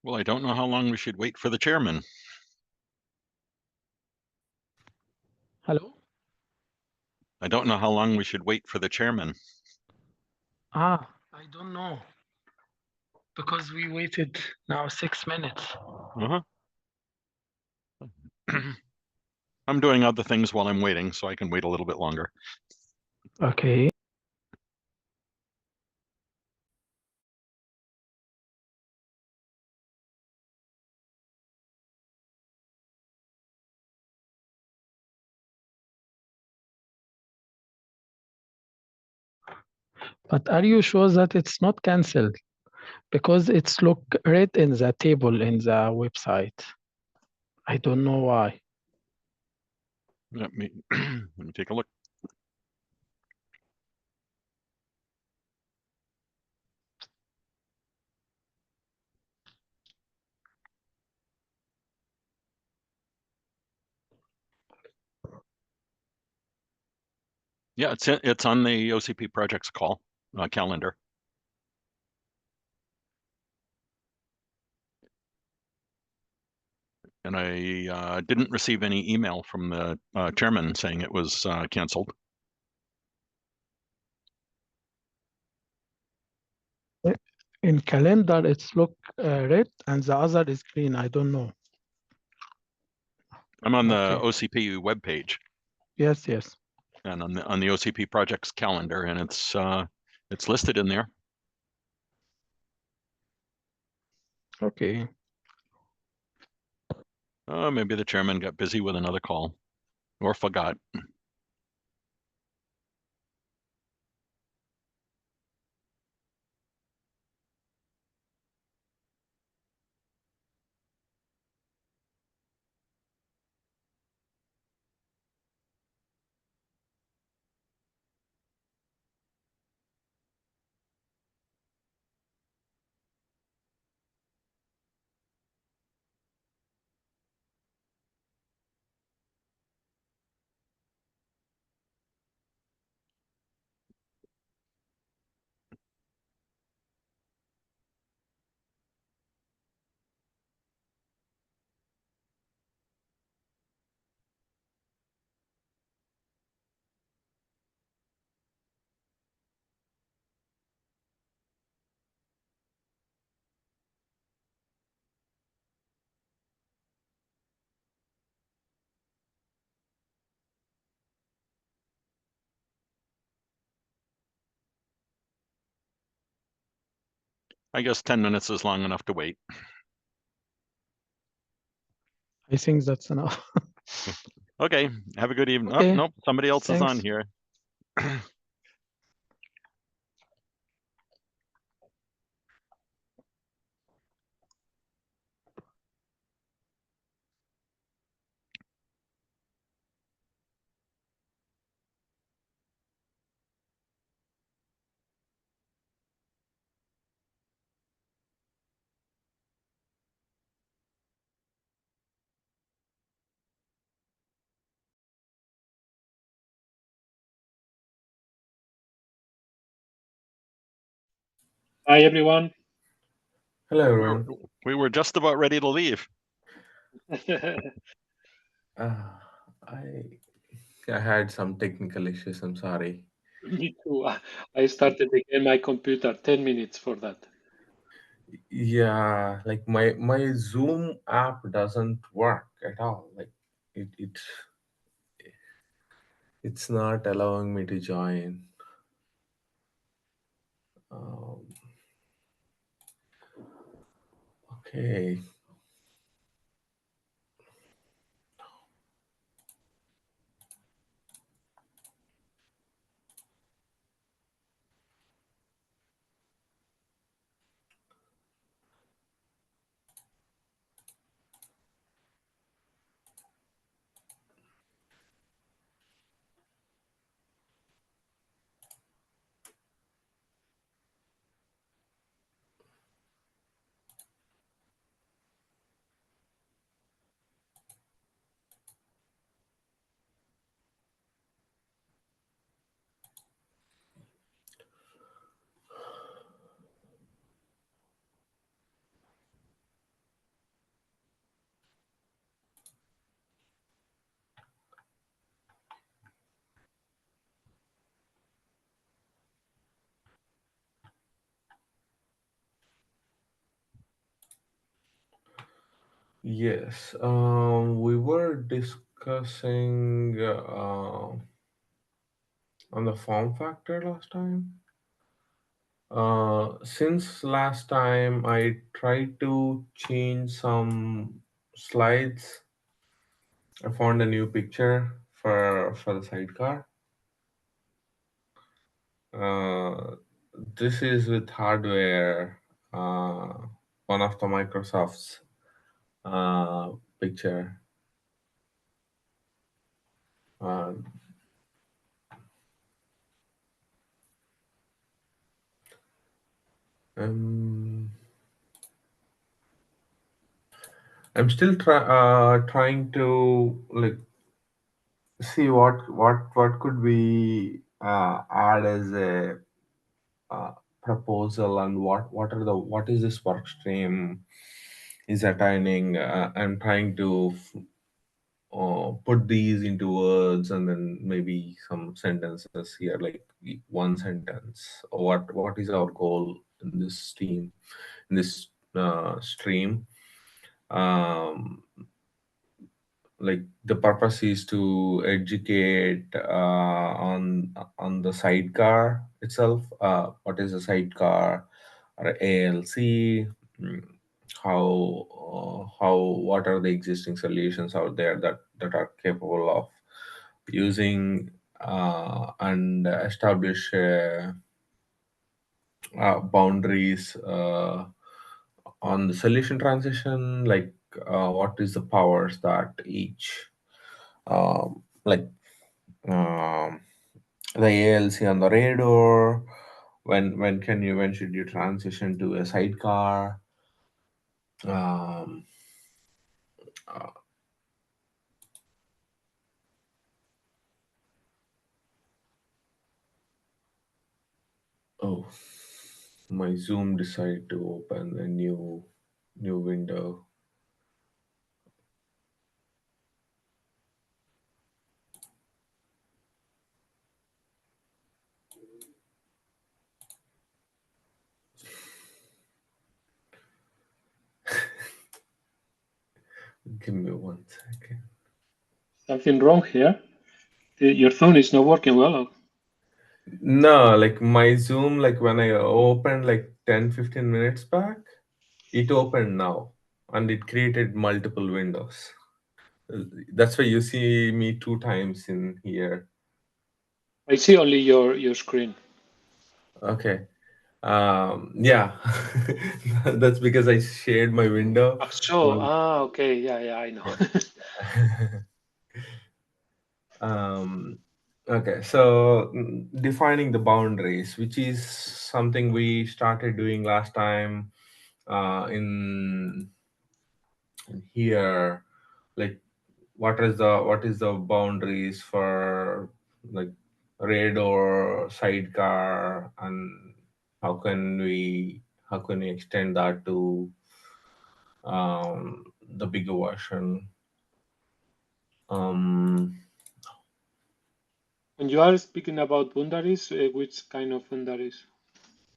Well, I don't know how long we should wait for the chairman. Hello? I don't know how long we should wait for the chairman. I don't know. Because we waited now 6 minutes. Uh-huh. I'm doing other things while I'm waiting, so I can wait a little bit longer. Okay. But are you sure that it's not cancelled? Because it's look red in the table in the website. I don't know why. Let me take a look. Yeah, it's on the OCP projects call calendar. And I didn't receive any email from the chairman saying it was canceled. In calendar, it's look red and the other is green. I don't know. I'm on the Okay. OCP webpage. Yes, yes. And on the OCP projects calendar, and it's listed in there. Okay. Maybe the chairman got busy with another call or forgot. I guess 10 minutes is long enough to wait. I think that's enough. Okay, have a good evening. Okay. Oh, nope, somebody else is on Thanks. here. Hi, everyone. Hello, everyone. We were just about ready to leave. I had some technical issues. I'm sorry. Me too. I started again my computer 10 minutes for that. Yeah, like my Zoom app doesn't work at all. Like it's not allowing me to join. Okay. Yes, we were discussing on the form factor last time. Since last time, I tried to change some slides. I found a new picture for the sidecar. This is with hardware. One of the Microsoft's picture. Uh, um, I'm still trying to like see what could we add as a proposal, and what is this work stream is attaining. I'm trying to put these into words, and then maybe some sentences here, like one sentence. What is our goal in this team, in this stream? Um, like the purpose is to educate on the sidecar itself. What is a sidecar or ALC? mm, how what are the existing solutions out there that are capable of using and establish boundaries on the solution transition, like what is the powers that each like um, the ALC on the radar, when should you transition to a sidecar, um, uh, oh, my Zoom decided to open a new window. Give me 1 second. Something wrong here? Your phone is not working well. No, like my Zoom, like when I opened like 10-15 minutes back, it opened now and it created multiple windows. That's why you see me 2 times in here. I see only your screen. Okay. Yeah, that's because I shared my window. So, okay, yeah, I know. Okay, so defining the boundaries, which is something we started doing last time in here, like what is the boundaries for like raid or sidecar, and how can we extend that to the bigger version. um When you are speaking about boundaries, which kind of boundaries?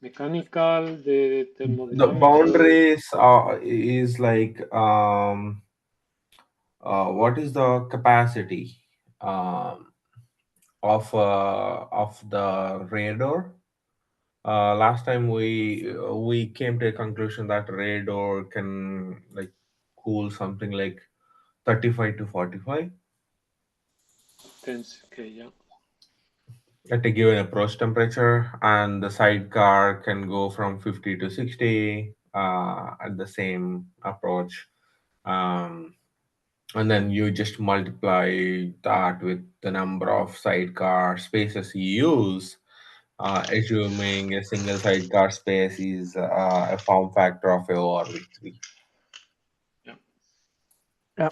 Mechanical, the the thermodynamic? boundaries is like what is the capacity um, of the radar. Last time we came to a conclusion that radar can like cool something like 35 to 45 Tense, okay, yeah. at a given approach temperature, and the sidecar can go from 50 to 60 at the same approach. Um, and then you just multiply that with the number of sidecar spaces you use, assuming a single sidecar space is a form factor of a ORV3. Yeah. Yeah.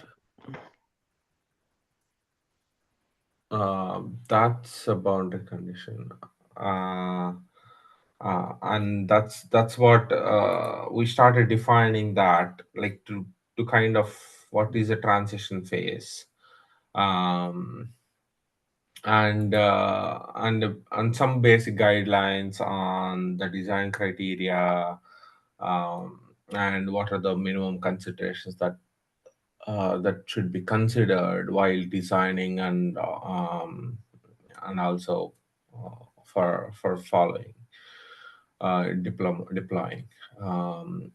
That's a boundary condition. And that's what we started defining, that like to kind of what is a transition phase, um, and some basic guidelines on the design criteria, and what are the minimum considerations that that should be considered while designing and also for following deploying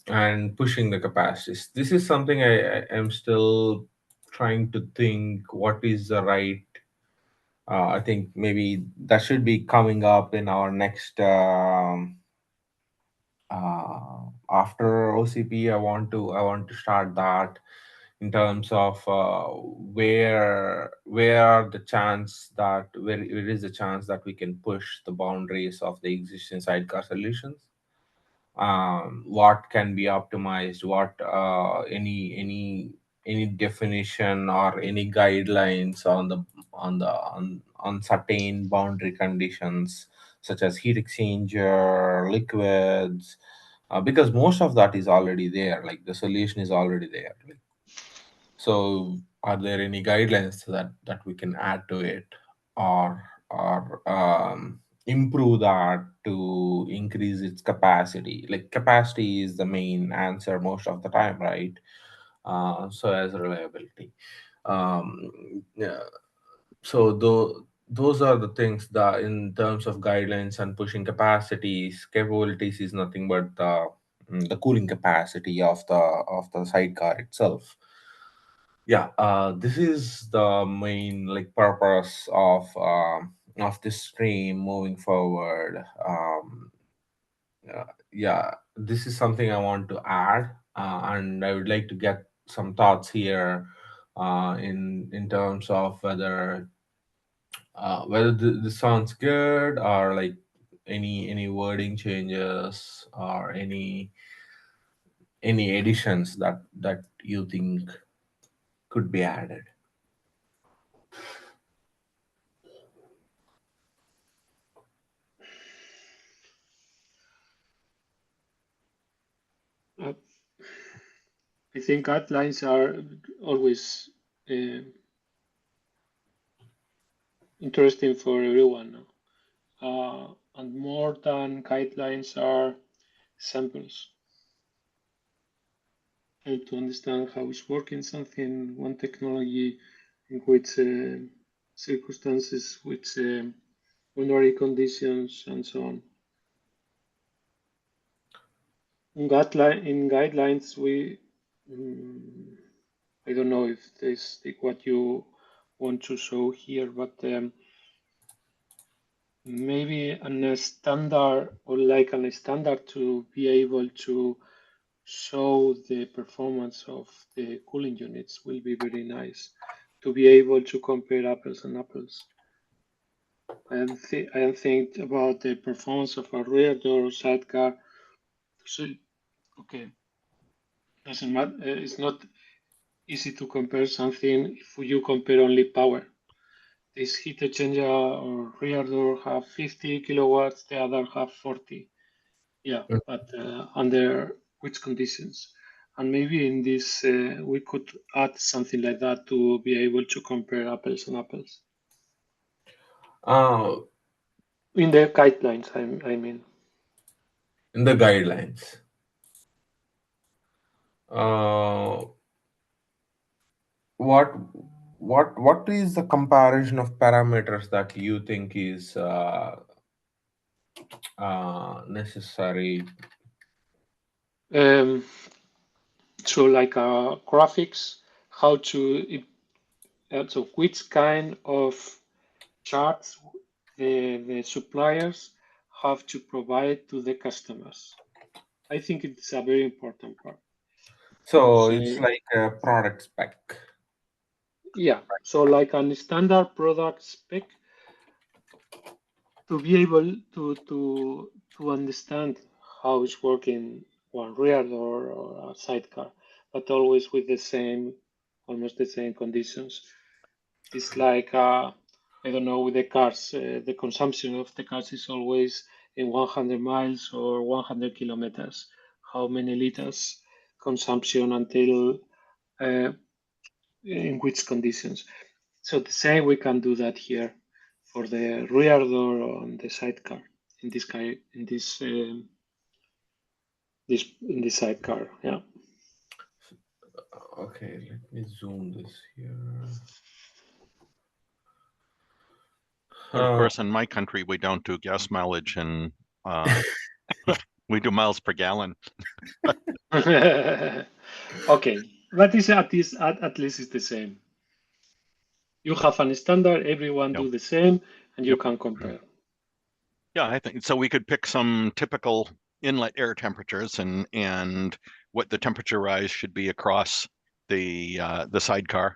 and pushing the capacities. This is something I am still trying to think what is the right. I think maybe that should be coming up in our next after OCP. I want to start that in terms of where are the chance that where it is the chance that we can push the boundaries of the existing sidecar solutions, what can be optimized, what any definition or any guidelines on certain boundary conditions such as heat exchanger, liquids, because most of that is already there, like the solution is already there. So are there any guidelines that we can add to it, or improve that to increase its capacity? Like capacity is the main answer most of the time, right? So as reliability. Yeah. So those are the things that in terms of guidelines and pushing capacities, capabilities is nothing but the cooling capacity of the sidecar itself. Yeah, this is the main like purpose of this stream moving forward. Yeah, this is something I want to add, and I would like to get some thoughts here in terms of whether this sounds good, or like any wording changes or any additions that you think could be added. I think guidelines are always interesting for everyone. And more than guidelines are samples. And to understand how it's working something, one technology, in which circumstances, which boundary conditions, and so on. In guidelines, we I don't know if this is what you want to show here, but maybe a standard, or like a standard to be able to show the performance of the cooling units will be very nice, to be able to compare apples and apples. I think about the performance of a rear door sidecar. So, okay, doesn't matter. It's not easy to compare something if you compare only power. This heat exchanger or rear door have 50 kilowatts, the other have 40. Yeah, but under which conditions? And maybe in this, we could add something like that to be able to compare apples and apples. In the guidelines, I mean. In the guidelines. What is the comparison of parameters that you think is necessary? So like graphics, how to, so which kind of charts the suppliers have to provide to the customers. I think it's a very important part. So it's like a product spec. Yeah, so like a standard product spec, to be able to understand how it's working one rear door or a sidecar, but always with the same, almost the same conditions. It's like I don't know, with the cars, the consumption of the cars is always in 100 miles or 100 kilometers. How many liters consumption until in which conditions? So the same we can do that here for the rear door on the sidecar in this sidecar. Yeah. Okay, let me zoom this here. But of course, in my country, we don't do gas mileage, and we do miles per gallon. Okay, that is at least it's the same. You have a standard, everyone Yep. do the same, and you Yep. can compare. Yeah, I think so. We could pick some typical inlet air temperatures and what the temperature rise should be across the sidecar,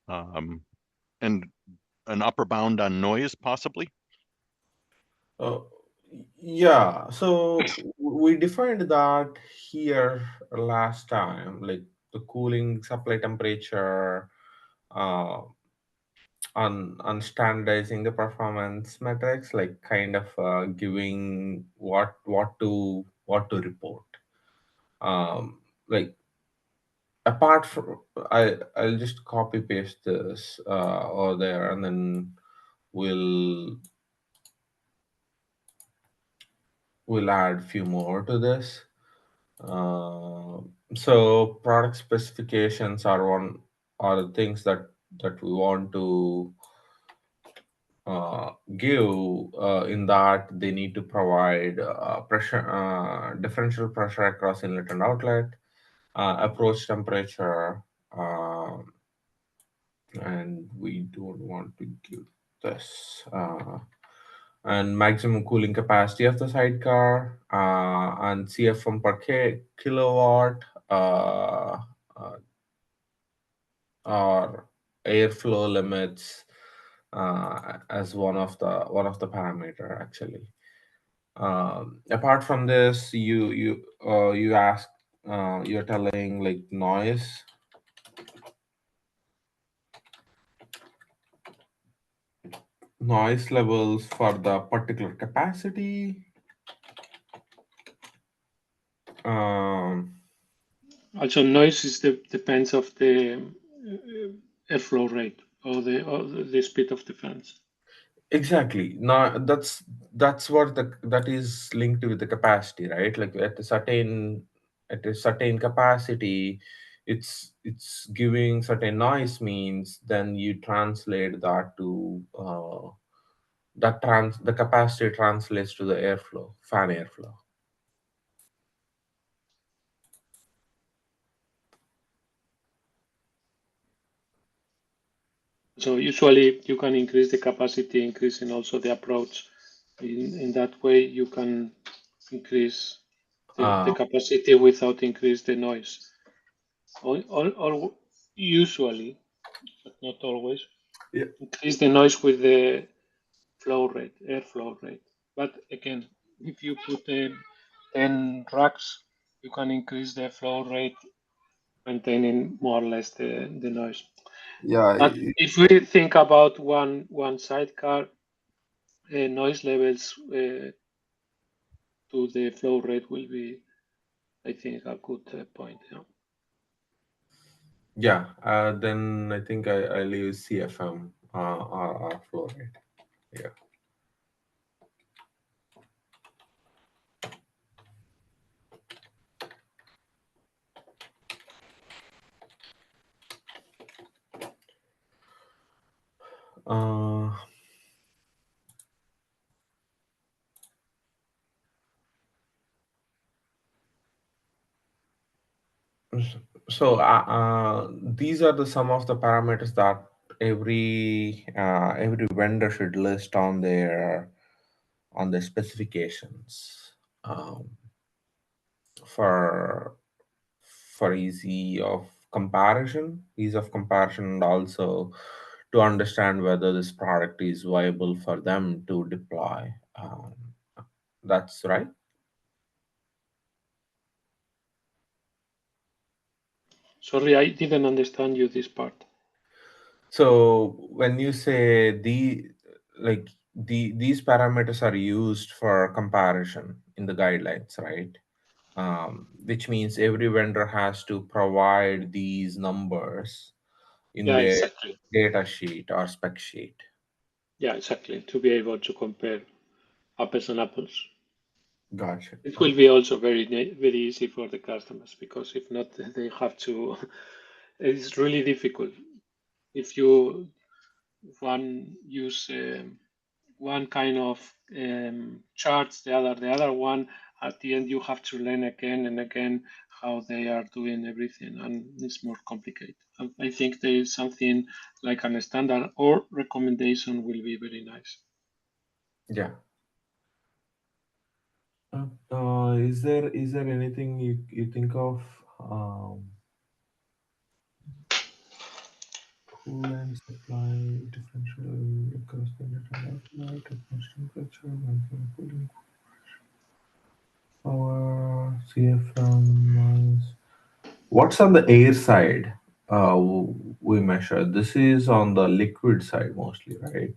and an upper bound on noise, possibly. Yeah, so we defined that here last time, like the cooling supply temperature, on standardizing the performance metrics, like kind of giving what to report. Like apart from, I'll just copy paste this over there, and then we'll add few more to this. So product specifications are the things that we want to give, in that they need to provide differential pressure across inlet and outlet, approach temperature, and we don't want to give this, and maximum cooling capacity of the sidecar, and CFM per kilowatt, or airflow limits, as one of the parameter actually. Apart from this, you ask, you're telling like noise levels for the particular capacity. Also, noise depends of the airflow rate or the speed of the fans. Exactly. Now that's what that is linked with the capacity, right? Like at a certain capacity, it's giving certain noise means. Then you translate that to the capacity translates to the airflow, fan airflow. So usually you can increase the capacity, increasing also the approach. In that way, you can increase the capacity without increase the noise. Usually, but not always, Yeah. increase the noise with the flow rate, airflow rate. But again, if you put 10 racks, you can increase the flow rate, maintaining more or less the noise. Yeah. But if we think about one sidecar, noise levels to the flow rate will be, I think, a good point. Yeah. Then I think I leave CFM, our flow rate. Yeah. So these are some of the parameters that every vendor should list on their specifications, for ease of comparison, and also to understand whether this product is viable for them to deploy. That's right. Sorry, I didn't understand you this part. So when you say these parameters are used for comparison in the guidelines, right? Which means every vendor has to provide these numbers in Yeah, their exactly. data sheet or spec sheet. Yeah, exactly. To be able to compare apples and apples. Gotcha. It will be also very easy for the customers, because if not, they have to. It's really difficult if you use one kind of charts, the other one. At the end, you have to learn again and again how they are doing everything, and it's more complicated. I think there is something like a standard or recommendation will be very nice. Yeah. Is there anything you think of? Cool and supply differential across the network at constant temperature, maximum cooling power, CFM. What's on the air side? We measure. This is on the liquid side mostly, right?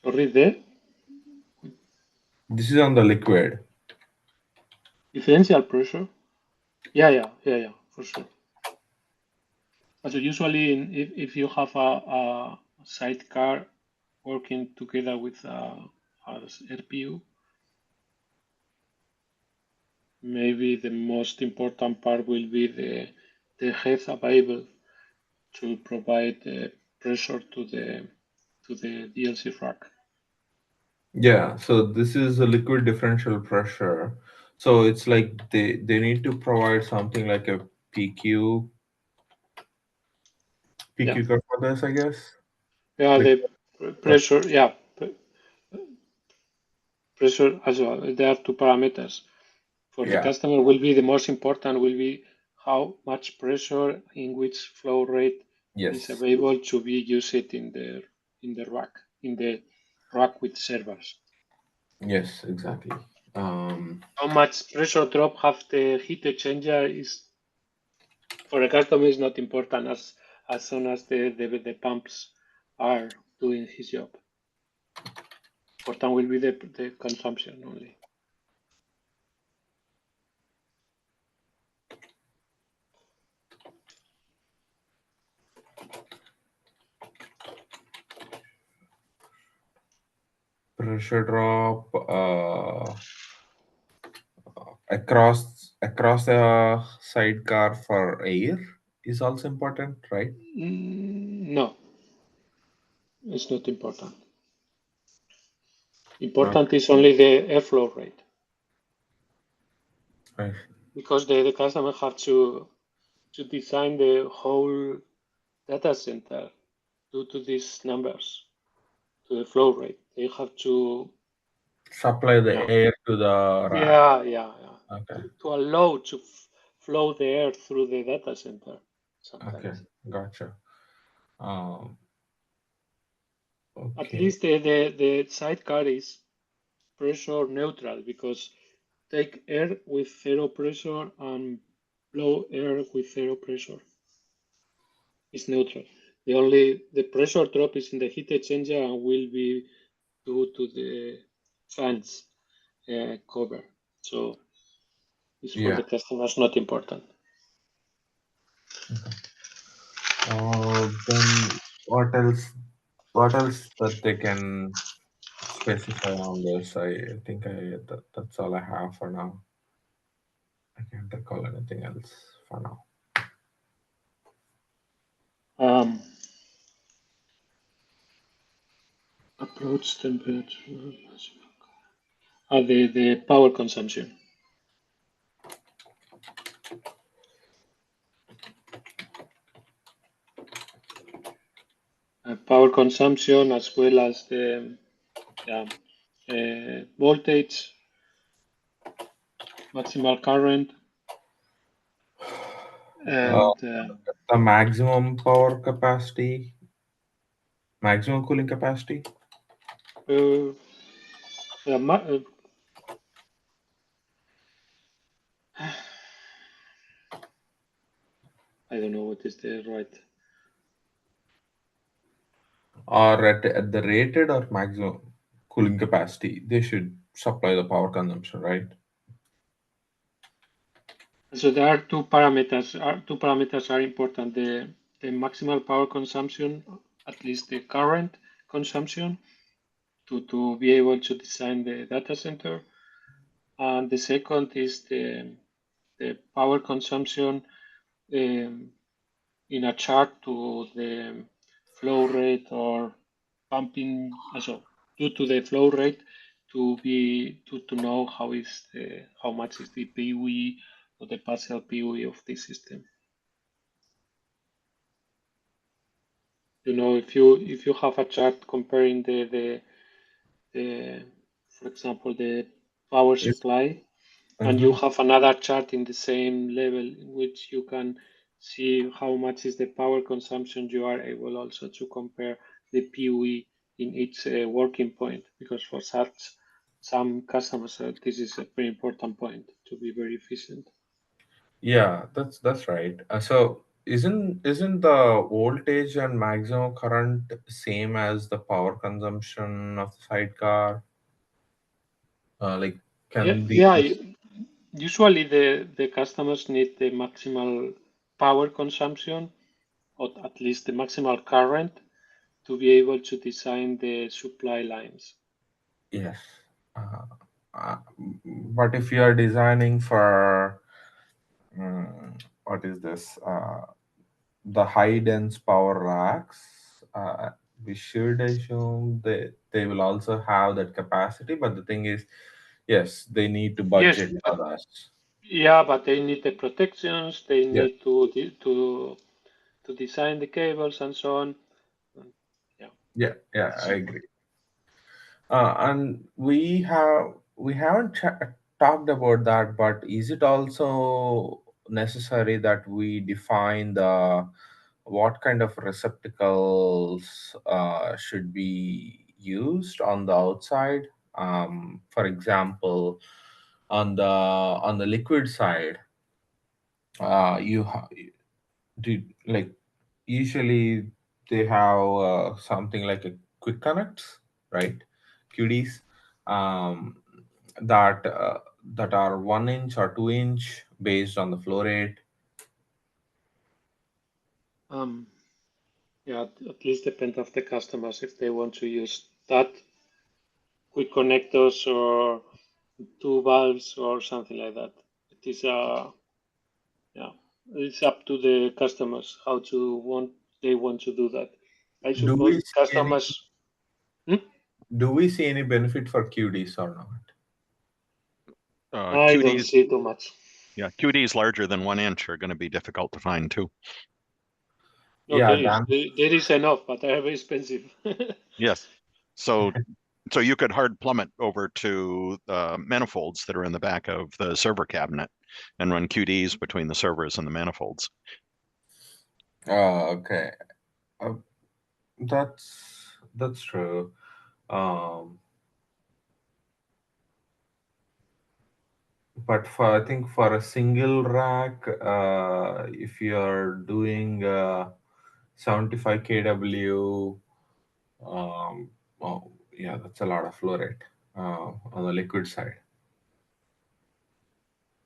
Sorry, there. This is on the liquid. Differential pressure. Yeah, for sure. So usually, if you have a sidecar working together with a RPU, maybe the most important part will be the head available to provide the pressure to the DLC rack. Yeah. So this is a liquid differential pressure. So it's like they need to provide something like a PQ curve for this, I guess. Yeah, Like, the pressure. Yeah, pressure as well. There are two parameters. For the customer, will be the most important. Will be how much pressure in which flow rate is available to be used in the rack with servers. Yes, exactly. How much pressure drop have the heat exchanger is for a customer is not important as soon as the pumps are doing his job. Important will be the consumption only. Pressure drop across the sidecar for air is also important, right? No, it's not important. Important is only the airflow rate. Right. Because the customer have to design the whole data center due to these numbers, to the flow rate. They have to Supply the air to the rack. Yeah. Okay. To allow to flow the air through the data center sometimes. Okay, gotcha. Okay. At least the sidecar is pressure neutral, because take air with zero pressure and blow air with zero pressure. It's neutral. The pressure drop is in the heat exchanger and will be due to the fans cover. So it's for the customers not important. Okay. Then what else? What else that they can specify on this? I think that's all I have for now. I can't recall anything else for now. Approach temperature. The power consumption. Power consumption, as well as the voltage, maximal current, and the maximum power capacity, maximum cooling capacity. I don't know what is the right. Or at the rated or maximum cooling capacity, they should supply the power consumption, right? So there are two parameters. Two parameters are important: the maximal power consumption, at least the current consumption, to be able to design the data center. And the second is the power consumption in a chart to the flow rate or pumping, so due to the flow rate to know how much is the PUE or the partial PUE of the system. You know, if you have a chart comparing the for example the power supply, and you have another chart in the same level in which you can see how much is the power consumption, you are able also to compare the PUE in each working point, because for some customers this is a very important point to be very efficient. Yeah, that's right. So isn't the voltage and maximum current same as the power consumption of the sidecar? Like, Yeah, can yeah. these? Usually the customers need the maximal power consumption, or at least the maximal current, to be able to design the supply lines. Yes. Uh, but if you are designing for what is this? The high dense power racks, we should assume they will also have that capacity. But the thing is, yes, they need to Yes, budget for that. yeah, but they need the protections. They Yes. need to design the cables and so on. Yeah, Yeah, it's I agree. And we haven't talked about that, but is it also necessary that we define the what kind of receptacles should be used on the outside? For example, on the liquid side, you do like usually they have something like a quick connects, right? QDs, um, that are 1 inch or 2 inch based on the flow rate. um, yeah. At least depend of the customers if they want to use that quick connectors or two valves or something like that. It is yeah, it's up to the customers how to want they want to do that. I Do we suppose see any customers. Hmm? do we see any benefit for QDs or not? I don't QDs, see too much. yeah, QDs larger than 1 inch are going to be difficult to find too. No, Yeah, there is enough, but they are very expensive. Yes. So you could hard plumb it over to manifolds that are in the back of the server cabinet and run QDs between the servers and the manifolds. okay. Uh, that's true. Um, but I think for a single rack, if you're doing 75 kW, oh, yeah, that's a lot of flow rate on the liquid side.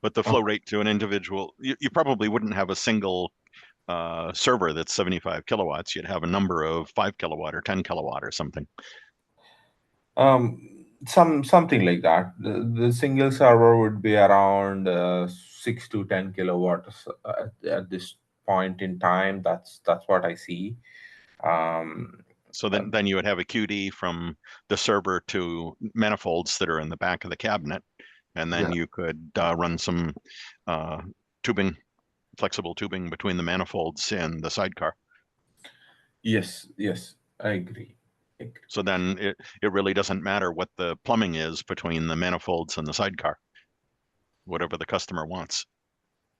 But the flow rate to an individual, you probably wouldn't have a single server that's 75 kilowatts. You'd have a number of 5 kilowatt or 10 kilowatt or something. Something like that. The single server would be around 6 to 10 kilowatts at this point in time. That's what I see. Um, So then you would have a QD from the server to manifolds that are in the back of the cabinet, and then yeah. you could run some tubing, flexible tubing between the manifolds and the sidecar. Yes, I agree. So then it really doesn't matter what the plumbing is between the manifolds and the sidecar, whatever the customer wants.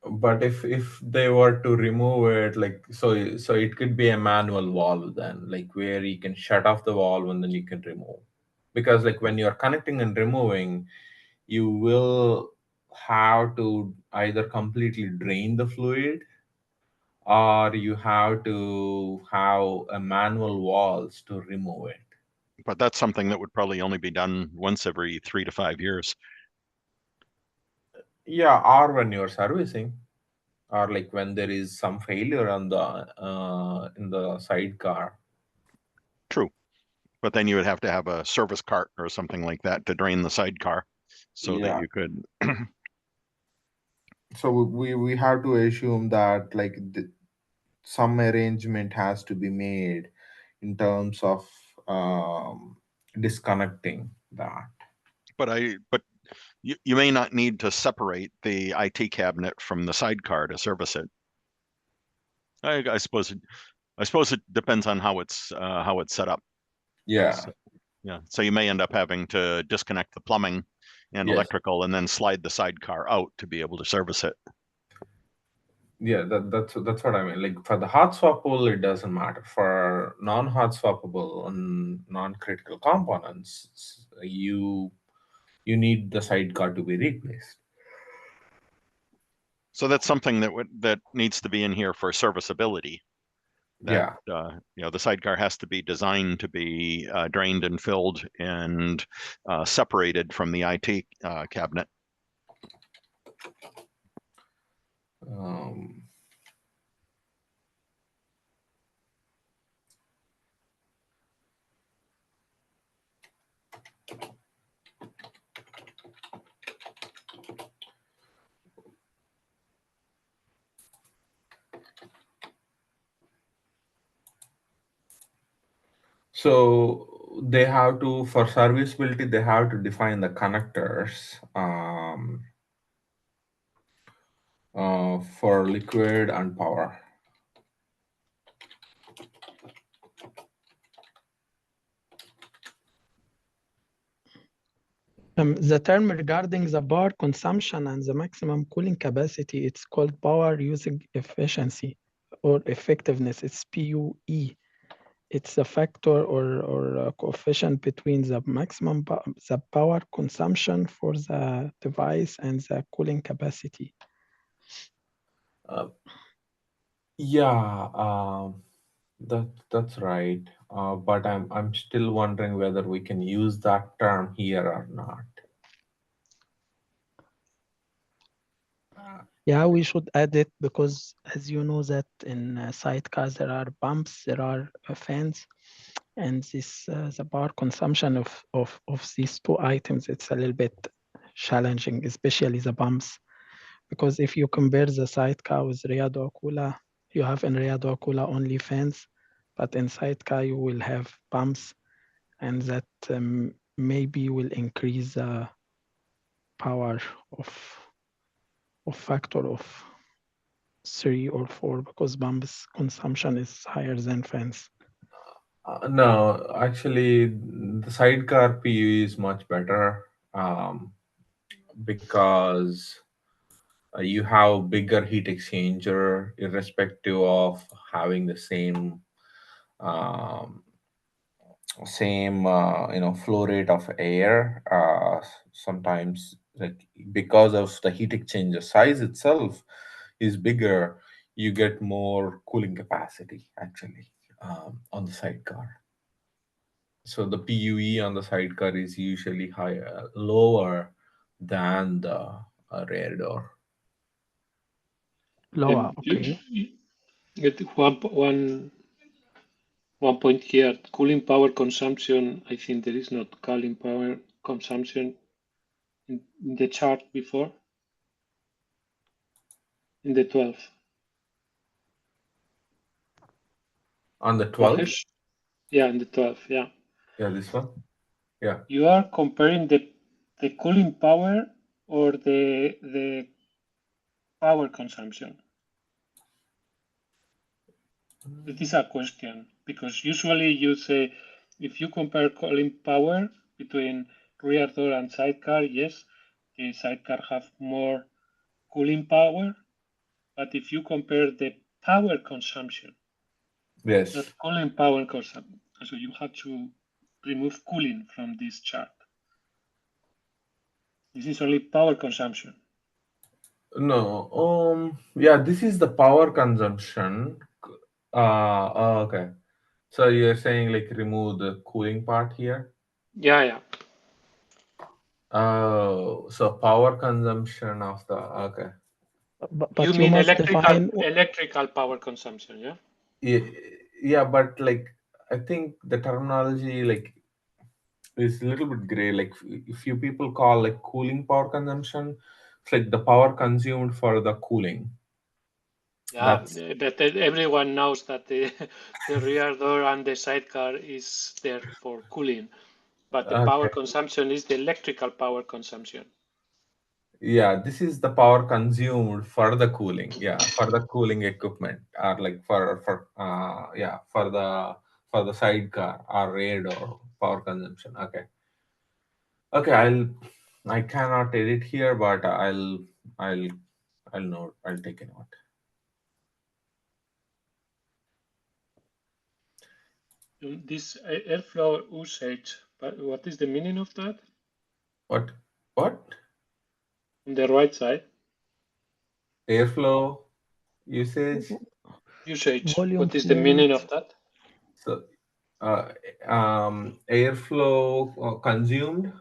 But if they were to remove it, like so it could be a manual valve then, like where you can shut off the valve and then you can remove. Because like when you're connecting and removing, you will have to either completely drain the fluid or you have to have a manual valves to remove it. But that's something that would probably only be done once every 3 to 5 years. Yeah, or when you're servicing, or like when there is some failure on the in the sidecar. True. But then you would have to have a service cart or something like that to drain the sidecar so that you could. So we have to assume that like some arrangement has to be made in terms of disconnecting that. But you may not need to separate the IT cabinet from the sidecar to service it. I suppose it depends on how it's set up. Yeah. Yeah. So you may end up having to disconnect the plumbing and electrical and then slide the sidecar out to be able to service it. Yeah, that's what I mean. Like for the hot swappable, it doesn't matter. For non-hot swappable and non-critical components, you need the sidecar to be replaced. So that's something that needs to be in here for serviceability. That, the sidecar has to be designed to be drained and filled and separated from the IT cabinet. So they have to, for serviceability, they have to define the connectors for liquid and power. The term regarding the power consumption and the maximum cooling capacity, it's called power usage efficiency or effectiveness. It's PUE. It's a factor or a coefficient between the maximum the power consumption for the device and the cooling capacity. That's right. But I'm still wondering whether we can use that term here or not. Yeah, we should add it because, as you know, that in sidecars there are pumps, there are fans, and this the power consumption of these two items, it's a little bit challenging, especially the pumps, because if you compare the sidecar with Riyadh Kula, you have in Riyadh Kula only fans, but in sidecar you will have pumps, and that maybe will increase the power of factor of 3 or 4 because pumps consumption is higher than fans. No, actually, the sidecar PU is much better because you have bigger heat exchanger, irrespective of having the same flow rate of air. Sometimes, like because of the heat exchanger size itself is bigger, you get more cooling capacity actually on the sidecar. So the PUE on the sidecar is usually lower than the rear door. Lower, okay. Get one point here. Cooling power consumption. I think there is not cooling power consumption in the chart before. In the 12. On the 12th? Yeah, in the 12, yeah. Yeah, this one? Yeah. You are comparing the cooling power or the power consumption? It is a question because usually you say if you compare cooling power between rear door and sidecar, yes, the sidecar have more cooling power, but if you compare the power consumption, yes, not cooling power consumption, so you have to remove cooling from this chart. This is only power consumption. No, yeah, this is the power consumption. Okay. So you're saying like remove the cooling part here? Yeah. So power consumption of the, okay. But you mean electrical power consumption, yeah? Yeah, but like I think the terminology like is a little bit gray. Like if few people call like cooling power consumption, it's like the power consumed for the cooling. Yeah, That's but everyone knows that the the rear door and the sidecar is there for cooling, but the power okay. consumption is the electrical power consumption. Yeah, this is the power consumed for the cooling. Yeah, for the cooling equipment, or like for the sidecar or rear door power consumption. Okay. Okay, I cannot edit here, but I'll note. I'll take a note. This airflow usage, but what is the meaning of that? What? What? On the right side, Airflow usage. usage. Volume What is the meaning flow. of that? So, airflow consumed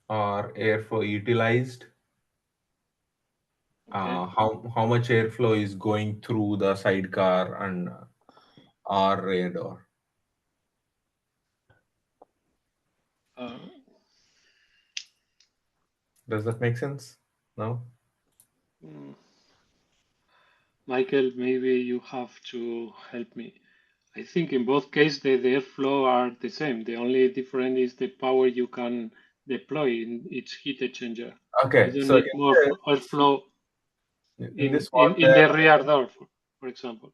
or airflow utilized. Okay. How much airflow is going through the sidecar and or rear door? Does that make sense? No. Michael, maybe you have to help me. I think in both cases the airflow are the same. The only difference is the power you can deploy in each heat exchanger. You Okay, don't so need more airflow in this one, in the rear door, for example.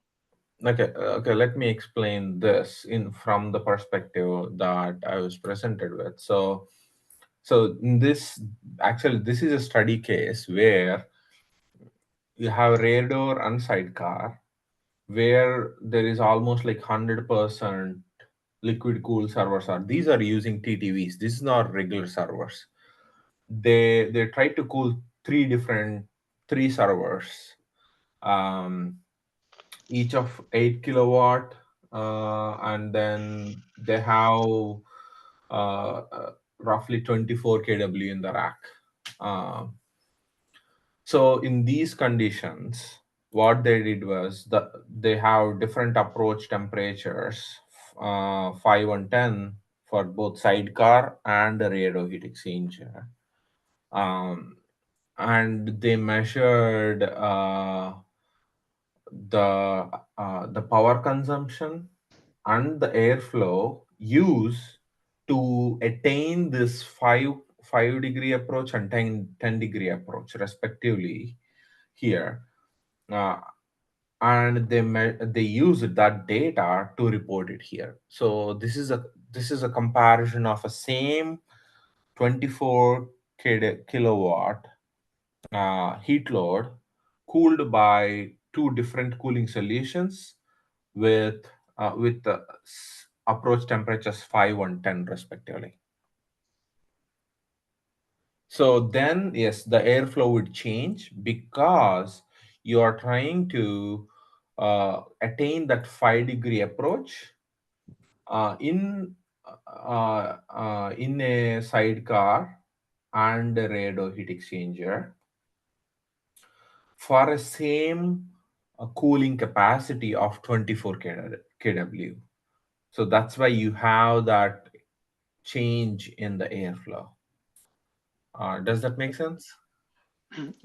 okay. Let me explain this in from the perspective that I was presented with. So in this actually this is a study case where you have rear door and sidecar, where there is almost like 100% liquid cooled servers are. These are using TTVs. This is not regular servers. They try to cool three servers, um, each of 8 kilowatt, and then they have roughly 24 kW in the rack. So in these conditions, what they did was they have different approach temperatures, 5 and 10 for both sidecar and the rear door heat exchanger. And they measured the power consumption and the airflow used to attain this 5 degree approach and 10 degree approach respectively here, uh, and they use that data to report it here. So this is a comparison of a same 24 kilowatt heat load cooled by two different cooling solutions with approach temperatures 5 and 10 respectively. So then, yes, the airflow would change because you are trying to attain that 5 degree approach in a sidecar and a rear door heat exchanger for a same cooling capacity of 24 kW. So that's why you have that change in the airflow. Does that make sense?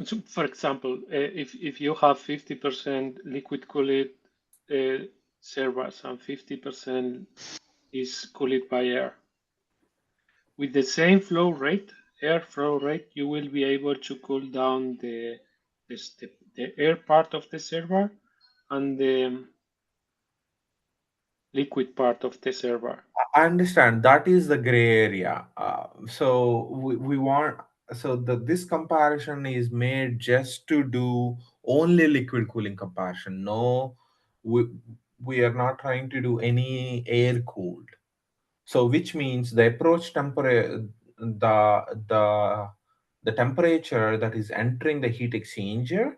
So, for example, if you have 50% liquid cooled servers and 50% is cooled by air, with the same flow rate, air flow rate, you will be able to cool down the air part of the server and the liquid part of the server. I understand that is the gray area. So we want this comparison is made just to do only liquid cooling comparison. No, we are not trying to do any air cooled. So which means the approach temperature, the the temperature that is entering the heat exchanger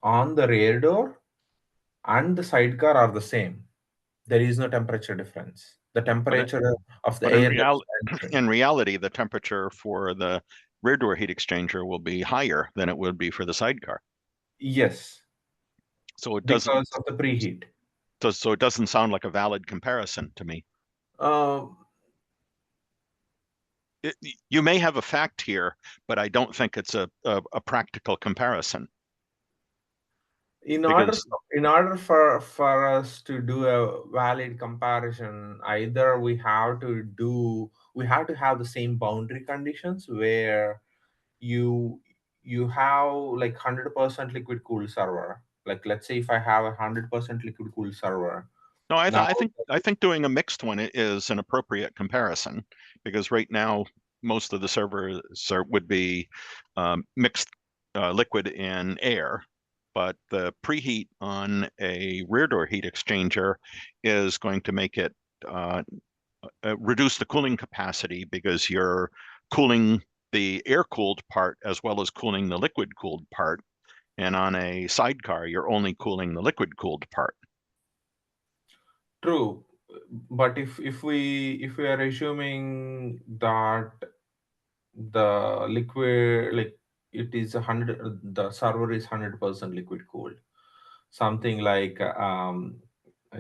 on the rear door and the sidecar are the same. There is no temperature difference. The temperature of the But air that is entering. in reality, the temperature for the rear door heat exchanger will be higher than it would be for the sidecar. Yes, So it doesn't. because of the preheat. So it doesn't sound like a valid comparison to me. Um, You may have a fact here, but I don't think it's a practical comparison. in order Because for us to do a valid comparison, either we have to have the same boundary conditions where you have like 100% liquid cooled server. Like, let's say if I have 100% liquid cooled server. no, Now, I think doing a mixed one is an appropriate comparison, because right now most of the servers would be mixed liquid and air, but the preheat on a rear door heat exchanger is going to make it reduce the cooling capacity, because you're cooling the air-cooled part as well as cooling the liquid-cooled part. And on a sidecar, you're only cooling the liquid-cooled part. true, but if we are assuming that the liquid, like, it is 100, the server is 100% liquid cooled, something like I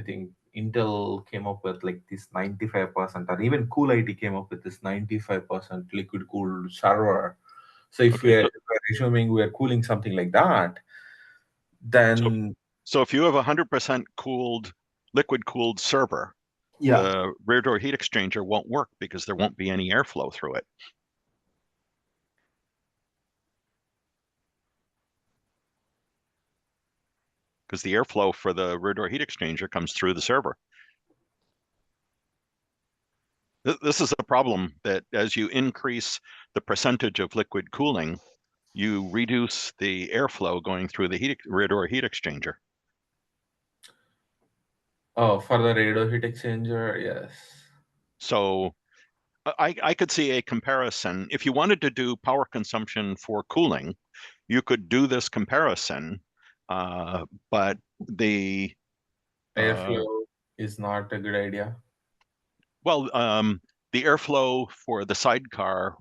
think Intel came up with like this 95%, or even Cool IT came up with this 95% liquid cooled server. So if Okay, we're assuming we're cooling something like that, so then so if you have a 100% cooled, liquid-cooled server, yeah. the rear door heat exchanger won't work because there won't be any airflow through it. Because the airflow for the rear door heat exchanger comes through the server. This is a problem, that as you increase the percentage of liquid cooling, you reduce the airflow going through the rear door heat exchanger. Oh, for the radio heat exchanger, yes. So I could see a comparison. If you wanted to do power consumption for cooling, you could do this comparison, but the Airflow is not a good idea. well, the airflow for the sidecar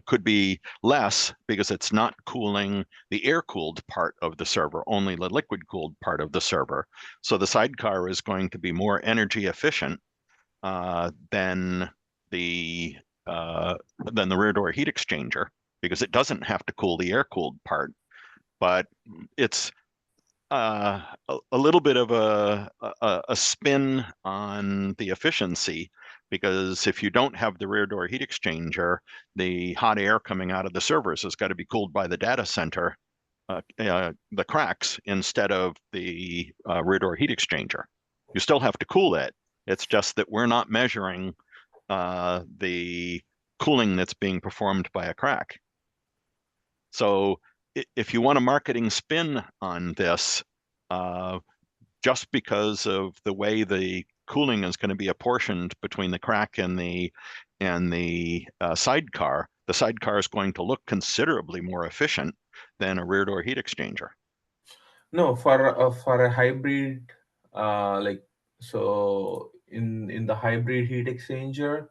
could be less, because it's not cooling the air-cooled part of the server, only the liquid-cooled part of the server. So the sidecar is going to be more energy efficient than the rear door heat exchanger, because it doesn't have to cool the air-cooled part. But it's a little bit of a spin on the efficiency, because if you don't have the rear door heat exchanger, the hot air coming out of the servers has got to be cooled by the data center, the cracks, instead of the rear door heat exchanger. You still have to cool it. It's just that we're not measuring the cooling that's being performed by a crack. So if you want a marketing spin on this, just because of the way the cooling is going to be apportioned between the crack and the sidecar is going to look considerably more efficient than a rear door heat exchanger. No, for a hybrid, like, so in the hybrid heat exchanger,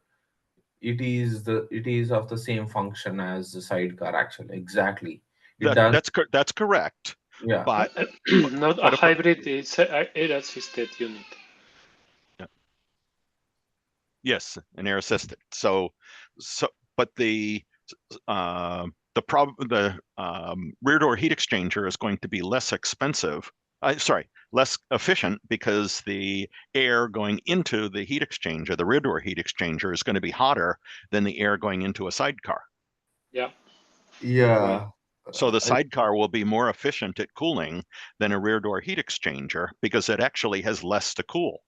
it is of the same function as the sidecar, actually. Exactly. It does. That's correct. Yeah. But Not a hybrid, it's an air-assisted unit. Yes, an air assisted. But the rear door heat exchanger is going to be less expensive. Less efficient, because the air going into the heat exchanger, the rear door heat exchanger, is going to be hotter than the air going into a sidecar. Yeah. Yeah. So the sidecar will be more efficient at cooling than a rear door heat exchanger, because it actually has less to cool.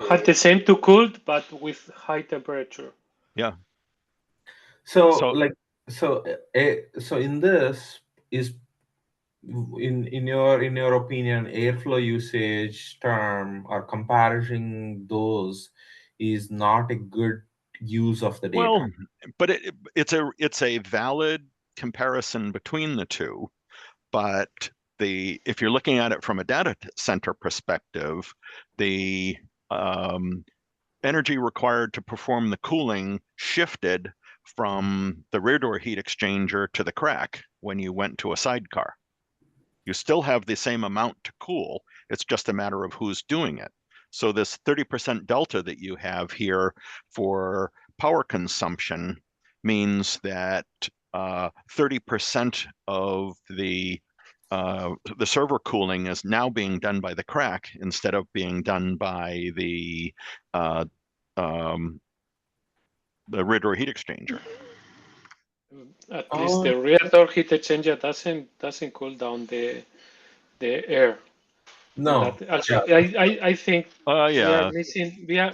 Had the same to cooled, but with high temperature. Yeah. So in this, is in your opinion, airflow usage term or comparing those is not a good use of the data? Well, but it's a valid comparison between the two. But if you're looking at it from a data center perspective, the energy required to perform the cooling shifted from the rear door heat exchanger to the crack when you went to a sidecar. You still have the same amount to cool. It's just a matter of who's doing it. So this 30% delta that you have here for power consumption means that 30% of the server cooling is now being done by the crack instead of being done by the rear door heat exchanger. At least the rear door heat exchanger doesn't cool down the air. No. Also, Yeah. I think Yeah.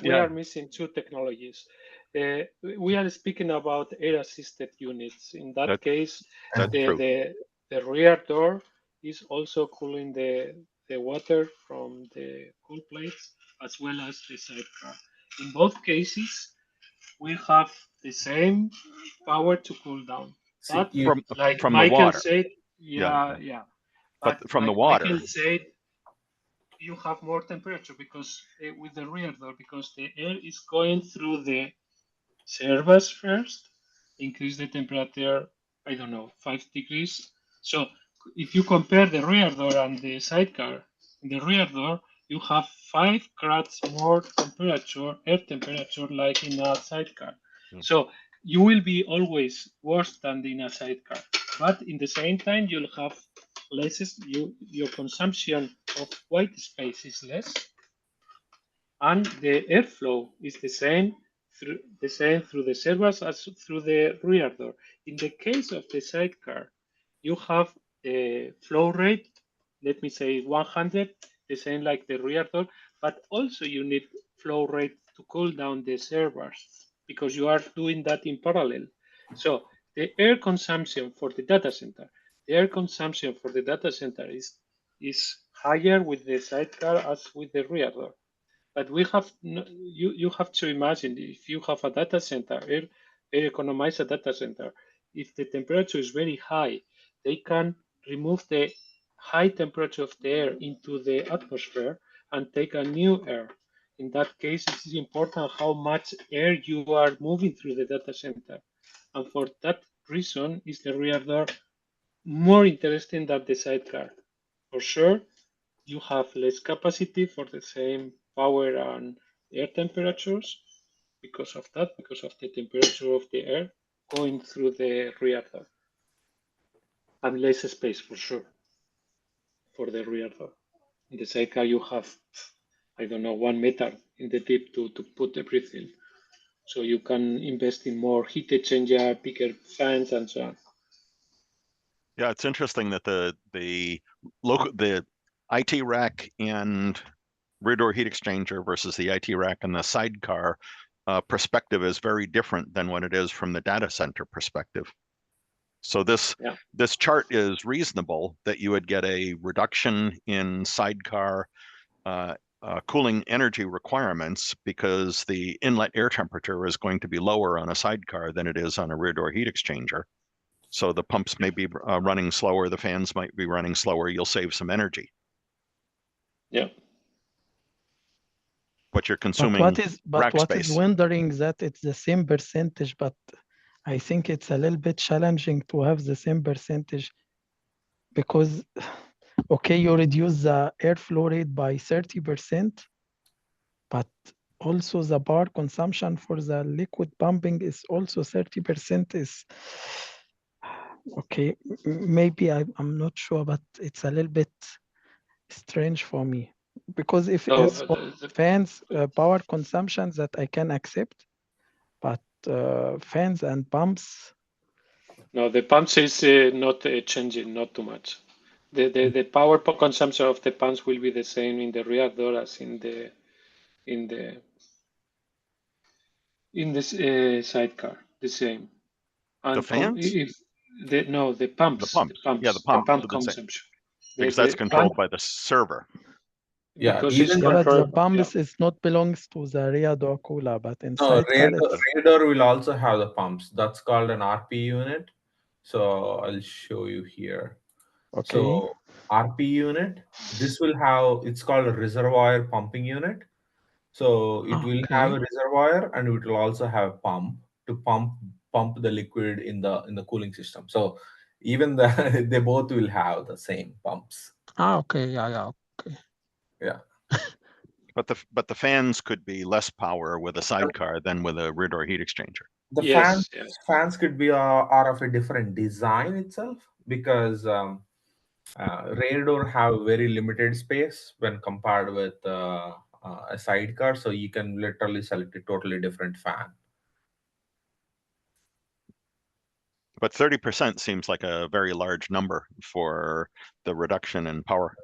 we are missing two technologies. We are speaking about air-assisted units. In that case, the rear door is also cooling the water from the cool plates as well as the sidecar. In both cases, we have the same power to cool down. But like from Michael the water. said, Yeah. But from like the water. Michael said, you have more temperature because with the rear door, because the air is going through the servers first, increase the temperature, I don't know, 5 degrees. So if you compare the rear door and the sidecar, in the rear door, you have 5 grams more temperature, air temperature, like in a sidecar. So you will be always worse than in a sidecar. But in the same time, you'll have less, your consumption of white space is less, and the airflow is the same through the servers as through the rear door. In the case of the sidecar, you have a flow rate, let me say 100, the same like the rear door, but also you need flow rate to cool down the servers because you are doing that in parallel. So the air consumption for the data center, is higher with the sidecar as with the rear door. But we have you have to imagine, if you have a data center, air economize a data center. If the temperature is very high, they can remove the high temperature of the air into the atmosphere and take a new air. In that case, it is important how much air you are moving through the data center. And for that reason, is the rear door more interesting than the sidecar. For sure, you have less capacity for the same power and air temperatures because of that, because of the temperature of the air going through the reactor. And less space for sure for the reactor. In the sidecar, you have, I don't know, 1 meter in the deep to put everything. So you can invest in more heat exchanger, bigger fans, and so on. Yeah, it's interesting that the IT rack and rear door heat exchanger versus the IT rack and the sidecar perspective is very different than what it is from the data center perspective. So this chart is reasonable that you would get a reduction in sidecar cooling energy requirements because the inlet air temperature is going to be lower on a sidecar than it is on a rear door heat exchanger. So the pumps may be running slower, the fans might be running slower, you'll save some energy. Yeah. But you're consuming what is wondering that it's the same percentage, but I think it's a little bit challenging to have the same percentage because, okay, you reduce the airflow rate by 30%, but also the power consumption for the liquid pumping is also 30%. Is okay, maybe I'm not sure, but it's a little bit strange for me because if it's fans power consumption that I can accept, but fans and pumps. No, the pumps is not changing, not too much. The power consumption of the pumps will be the same in the rear door as in the sidecar, the same. And the fans? The pumps. Yeah, the pump consumption. Because that's controlled by the server. Yeah, because even the pumps is not belongs to the rear door cooler, but inside rear door will also have the pumps. That's called an RP unit. So I'll show you here. Okay. So RP unit, this will have, it's called a reservoir pumping unit. So it will have a reservoir and it will also have a pump to pump the liquid in the cooling system. So even they both will have the same pumps. Okay, yeah, okay. Yeah. But the fans could be less power with a sidecar than with a rear door heat exchanger. The Yes, yes. fans could be are of a different design itself, because rear door have very limited space when compared with a sidecar, so you can literally select a totally different fan. But 30% seems like a very large number for the reduction in power.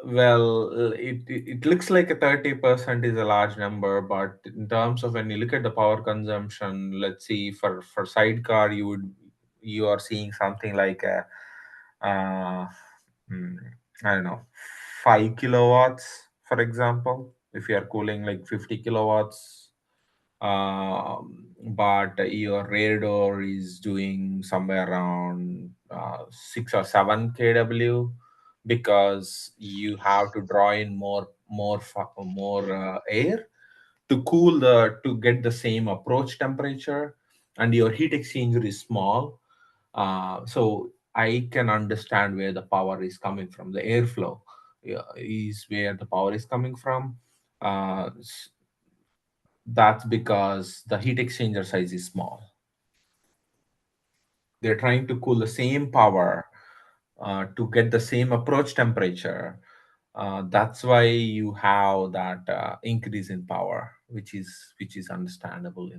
Well, it looks like a 30% is a large number, but in terms of when you look at the power consumption, let's see, for sidecar, you are seeing something like a uh, hmm, I don't know, 5 kilowatts, for example, if you are cooling like 50 kilowatts. But your rear door is doing somewhere around 6 or 7 kW, because you have to draw in more air to cool to get the same approach temperature, and your heat exchanger is small. So I can understand where the power is coming from. The airflow, is where the power is coming from. Uh, that's because the heat exchanger size is small. They're trying to cool the same power to get the same approach temperature. That's why you have that increase in power, which is understandable.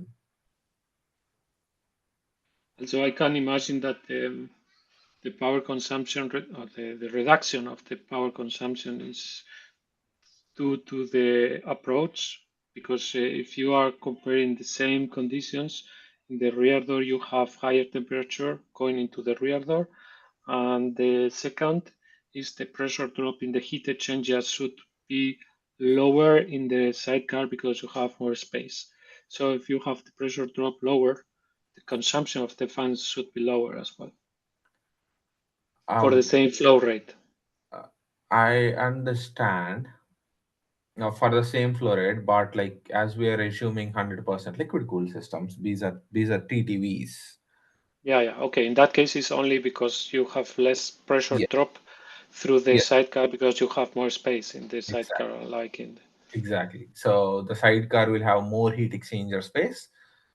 Also, I can imagine that the power consumption or the reduction of the power consumption is due to the approach, because if you are comparing the same conditions in the rear door, you have higher temperature going into the rear door, and the second is the pressure drop in the heat exchanger should be lower in the sidecar because you have more space. So if you have the pressure drop lower, the consumption of the fans should be lower as well for the Um, same flow rate. I understand. Now, for the same flow rate, but like as we are assuming 100% liquid cool systems, these are TTVs. Yeah, yeah. Okay. In that case, it's only because you have less pressure Yes, drop through the yes, sidecar because you have more space in the sidecar, exactly. like in. Exactly. So the sidecar will have more heat exchanger space,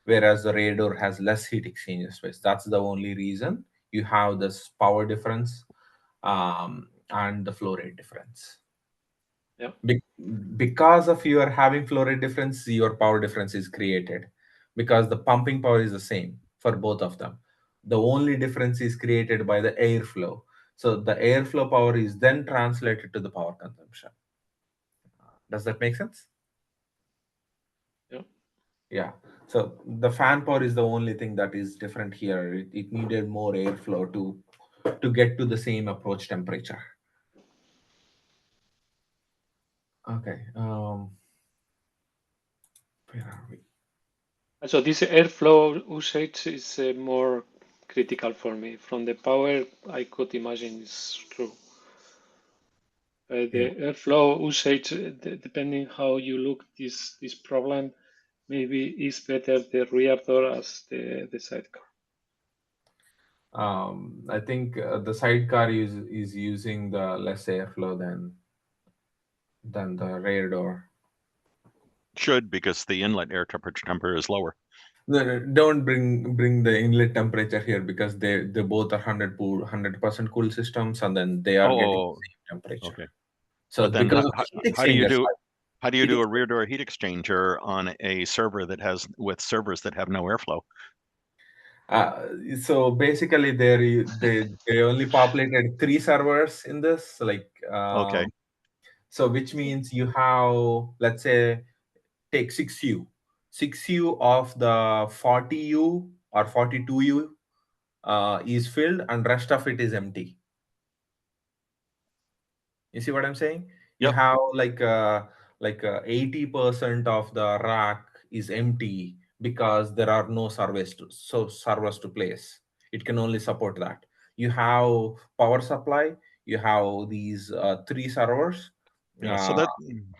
whereas the rear door has less heat exchanger space. That's the only reason you have this power difference, and the flow rate difference. Yeah. Be- because of your having flow rate difference, your power difference is created, because the pumping power is the same for both of them. The only difference is created by the airflow. So the airflow power is then translated to the power consumption. Does that make sense? Yeah. Yeah. So the fan power is the only thing that is different here. It needed more airflow to get to the same approach temperature. Okay. Where are we? So this airflow usage is more critical for me. From the power, I could imagine is true. Yeah. The airflow usage, depending how you look this problem, maybe is better the rear door as the sidecar. I think the sidecar is using the less airflow than the rear door. Should, because the inlet air temperature is lower. No, don't bring the inlet temperature here, because they both are 100% cool systems, and then they are getting Oh, the same temperature. okay. So But then because of the heat how do you exchanger do side, how do you heat do a rear door heat exchanger on a server that has with servers that have no airflow? so basically they only populated 3 servers in this, like Okay. so which means you have, let's say, take 6U of the 40U or 42U is filled, and rest of it is empty. You see what I'm saying? You Yep. have like 80% of the rack is empty, because there are no servers to place. It can only support that. You have power supply. You have these 3 servers. Yeah. Uh,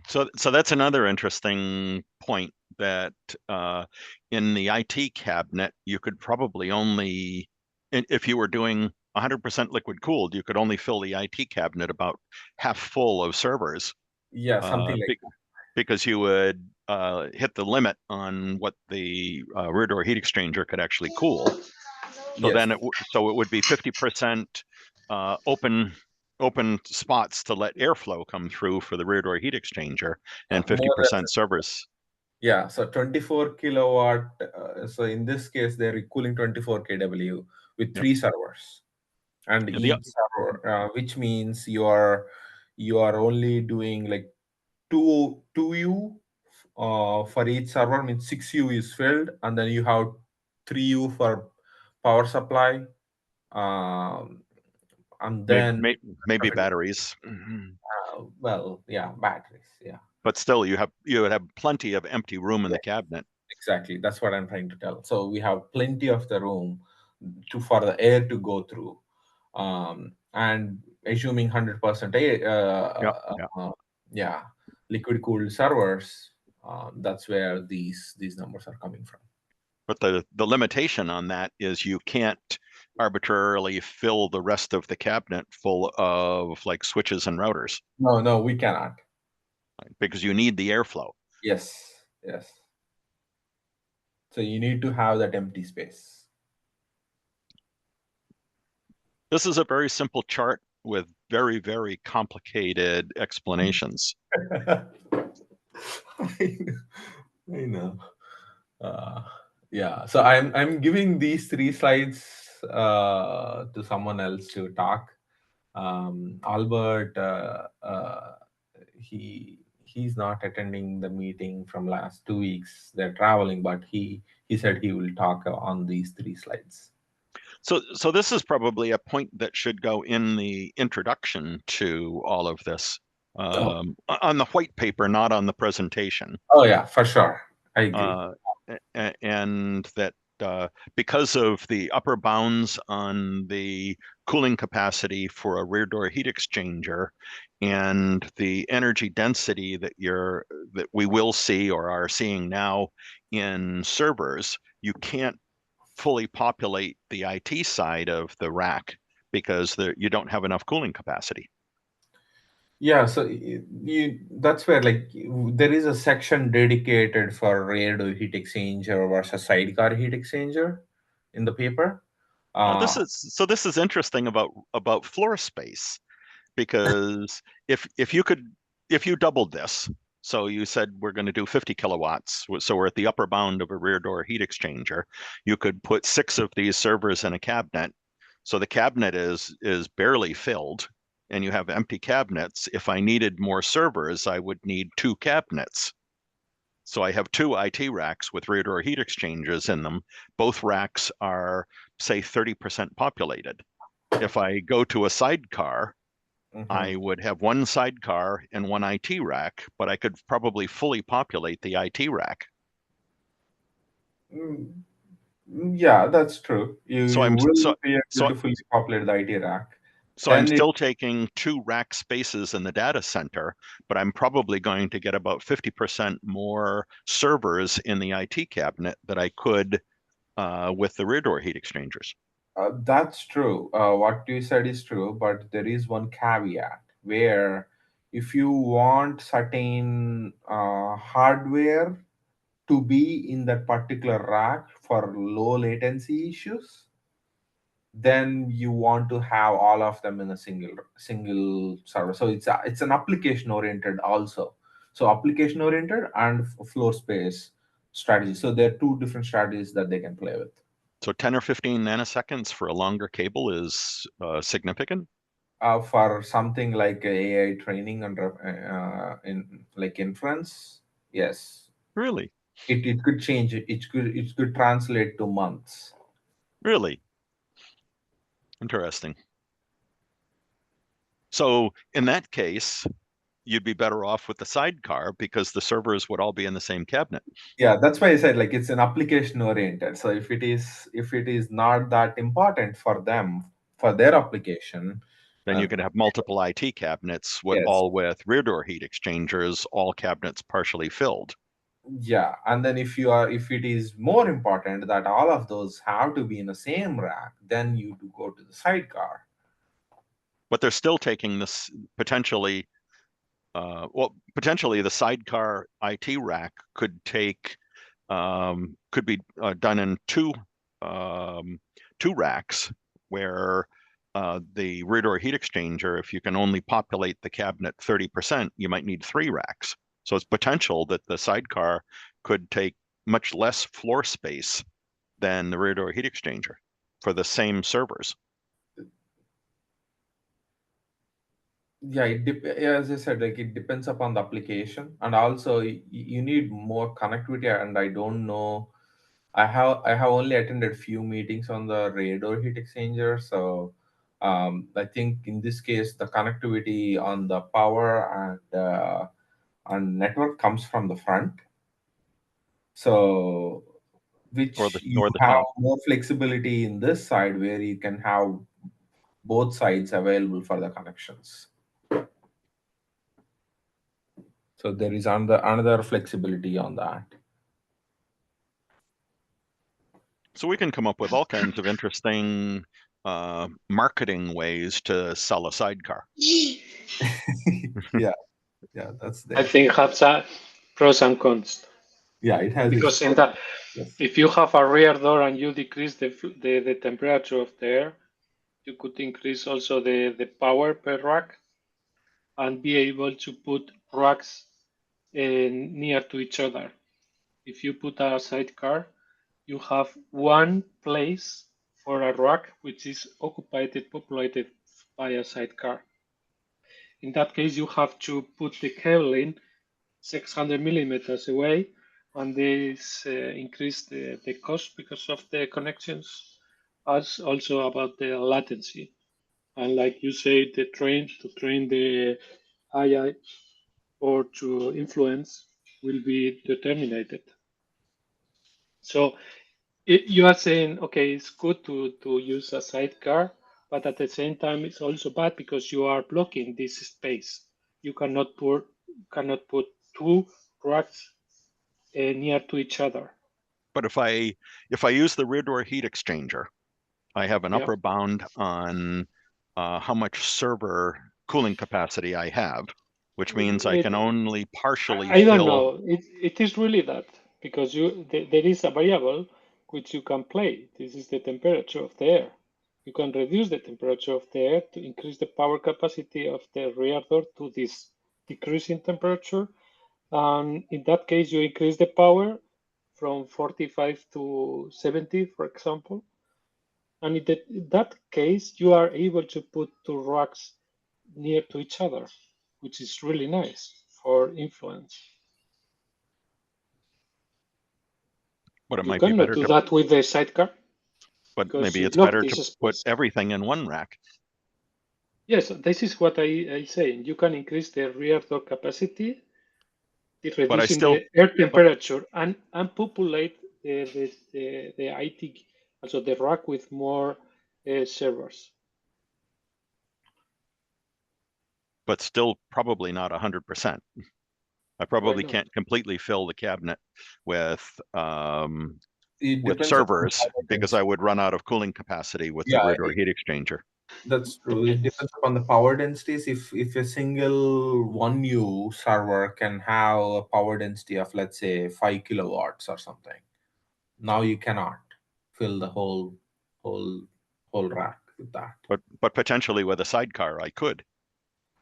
So that's another interesting point that in the IT cabinet you could probably only, if you were doing 100% liquid cooled, you could only fill the IT cabinet about half full of servers. Yeah, something like that. because you would hit the limit on what the rear door heat exchanger could actually cool. So Yes. then it would be 50% open spots to let airflow come through for the rear door heat exchanger, and 50% servers. Yeah, so 24 kilowatt. So in this case, they're cooling 24 kW with 3 servers, and each server, which means you are only doing like 2U for each server, means 6U is filled, and then you have 3U for power supply, and then maybe batteries. well, yeah, batteries, yeah. But still, you would have plenty of empty room in the cabinet. Exactly, that's what I'm trying to tell. So we have plenty of the room for the air to go through, and assuming 100% liquid cooled servers, that's where these numbers are coming from. But the limitation on that is you can't arbitrarily fill the rest of the cabinet full of like switches and routers. No, we cannot. Because you need the airflow. Yes. So you need to have that empty space. This is a very simple chart with very, very complicated explanations. I know. Yeah. So I'm giving these 3 slides to someone else to talk. Albert, he's not attending the meeting from last 2 weeks. They're traveling, but he said he will talk on these 3 slides. So this is probably a point that should go in the introduction to all of this, on the white paper, not on the presentation. Oh yeah, for sure. I agree. And that because of the upper bounds on the cooling capacity for a rear door heat exchanger and the energy density that we will see or are seeing now in servers, you can't fully populate the IT side of the rack because you don't have enough cooling capacity. Yeah, so that's where like there is a section dedicated for rear door heat exchanger versus sidecar heat exchanger in the paper. This is interesting about floor space, because if you doubled this, so you said we're going to do 50 kilowatts, so we're at the upper bound of a rear door heat exchanger, you could put 6 of these servers in a cabinet, so the cabinet is barely filled, and you have empty cabinets. If I needed more servers, I would need 2 cabinets. So I have 2 IT racks with rear door heat exchangers in them. Both racks are, say, 30% populated. If I go to a sidecar, I would have 1 sidecar and 1 IT rack, but I could probably fully populate the IT rack. Yeah, that's true. You will be able so to fully populate the IT rack. So I'm still taking 2 rack spaces in the data center, but I'm probably going to get about 50% more servers in the IT cabinet that I could with the rear door heat exchangers. That's true. What you said is true, but there is one caveat where if you want certain hardware to be in that particular rack for low latency issues, then you want to have all of them in a single server. So it's an application oriented also. So application oriented and floor space strategy. So there are 2 different strategies that they can play with. So 10 or 15 nanoseconds for a longer cable is significant? For something like AI training under in like inference, yes. Really? It could change. It could translate to months. Really? Interesting. So in that case, you'd be better off with the sidecar because the servers would all be in the same cabinet. Yeah, that's why I said like it's an application oriented. So if it is not that important for them for their application, then you could have multiple IT cabinets all with rear door heat exchangers, all cabinets partially filled. Yeah, and then if it is more important that all of those have to be in the same rack, then you do go to the sidecar. But they're still taking this potentially well, potentially the sidecar IT rack could take could be done in two racks where the rear door heat exchanger, if you can only populate the cabinet 30%, you might need 3 racks. So it's potential that the sidecar could take much less floor space than the rear door heat exchanger for the same servers. Yeah, as I said, like it depends upon the application, and also you need more connectivity. And I don't know, I have only attended few meetings on the radar heat exchanger, so I think in this case the connectivity on the power and network comes from the front, so Or the which you have top. more flexibility in this side where you can have both sides available for the connections. So there is another flexibility on that. So we can come up with all kinds of interesting marketing ways to sell a sidecar. yeah, that's there. I think has pros and cons. Yeah, it has its Because in that, yes. if you have a rear door and you decrease the temperature of the air, you could increase also the power per rack and be able to put racks near to each other. If you put a sidecar, you have one place for a rack which is populated by a sidecar. In that case, you have to put the cable in 600 millimeters away, and this increase the cost because of the connections, as also about the latency. And like you say, to train the AI or to influence will be determined. So you are saying, okay, it's good to use a sidecar, but at the same time, it's also bad because you are blocking this space. You cannot put 2 racks near to each other. But if I use the rear door heat exchanger, I have an Yeah. upper bound on how much server cooling capacity I have, which means I can only partially I don't fill. know. It is really that because there is a variable which you can play. This is the temperature of the air. You can reduce the temperature of the air to increase the power capacity of the rear door to this decreasing temperature. And in that case, you increase the power from 45 to 70, for example. And in that case, you are able to put 2 racks near to each other, which is really nice for influence. But it You might be cannot better do to, that with the sidecar. but Because maybe you it's block better to this put space. everything in one rack. Yes, this is what I say. You can increase the rear door capacity, reducing the air temperature, and populate the IT, also the rack with more servers. But still probably not 100%. I probably can't completely fill the cabinet with servers because I would run out of cooling capacity with the rear door heat exchanger. That's true. It depends upon the power densities. If a single 1U server can have a power density of, let's say, 5 kilowatts or something, now you cannot fill the whole rack with that. But potentially with a sidecar, I could.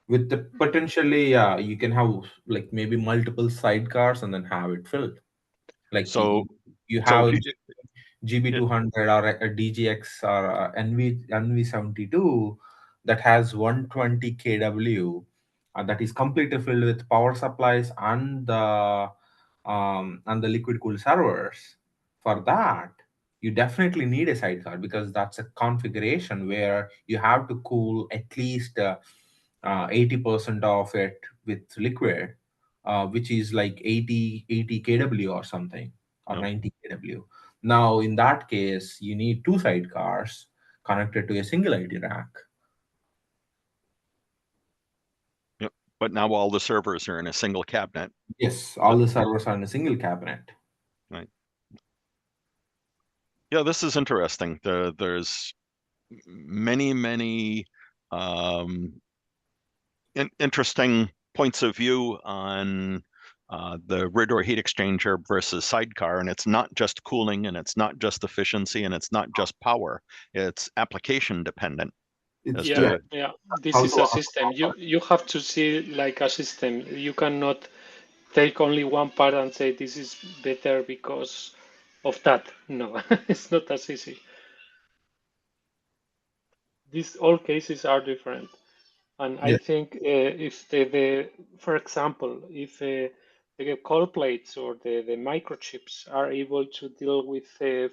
With the potentially, you can have like maybe multiple sidecars and then have it filled. Like so you have so GB200 or a DGX or a NV72 that has 120 kW that is completely filled with power supplies and the liquid cooled servers. For that, you definitely need a sidecar because that's a configuration where you have to cool at least 80% of it with liquid, which is like 80 kW or something, or 90 kW. Now, in that case, you need 2 sidecars connected to a single IT rack. Yep. But now all the servers are in a single cabinet. Yes, all the servers are in a single cabinet. Right. Yeah, this is interesting. There's many interesting points of view on the rear door heat exchanger versus sidecar, and it's not just cooling, and it's not just efficiency, and it's not just power. It's application dependent. Yeah. This How is to a system. You have to see like a system. You cannot take only one part and say this is better because of that. No, it's not as easy. These all cases are different. And I think if for example, if the cold plates or the microchips are able to deal with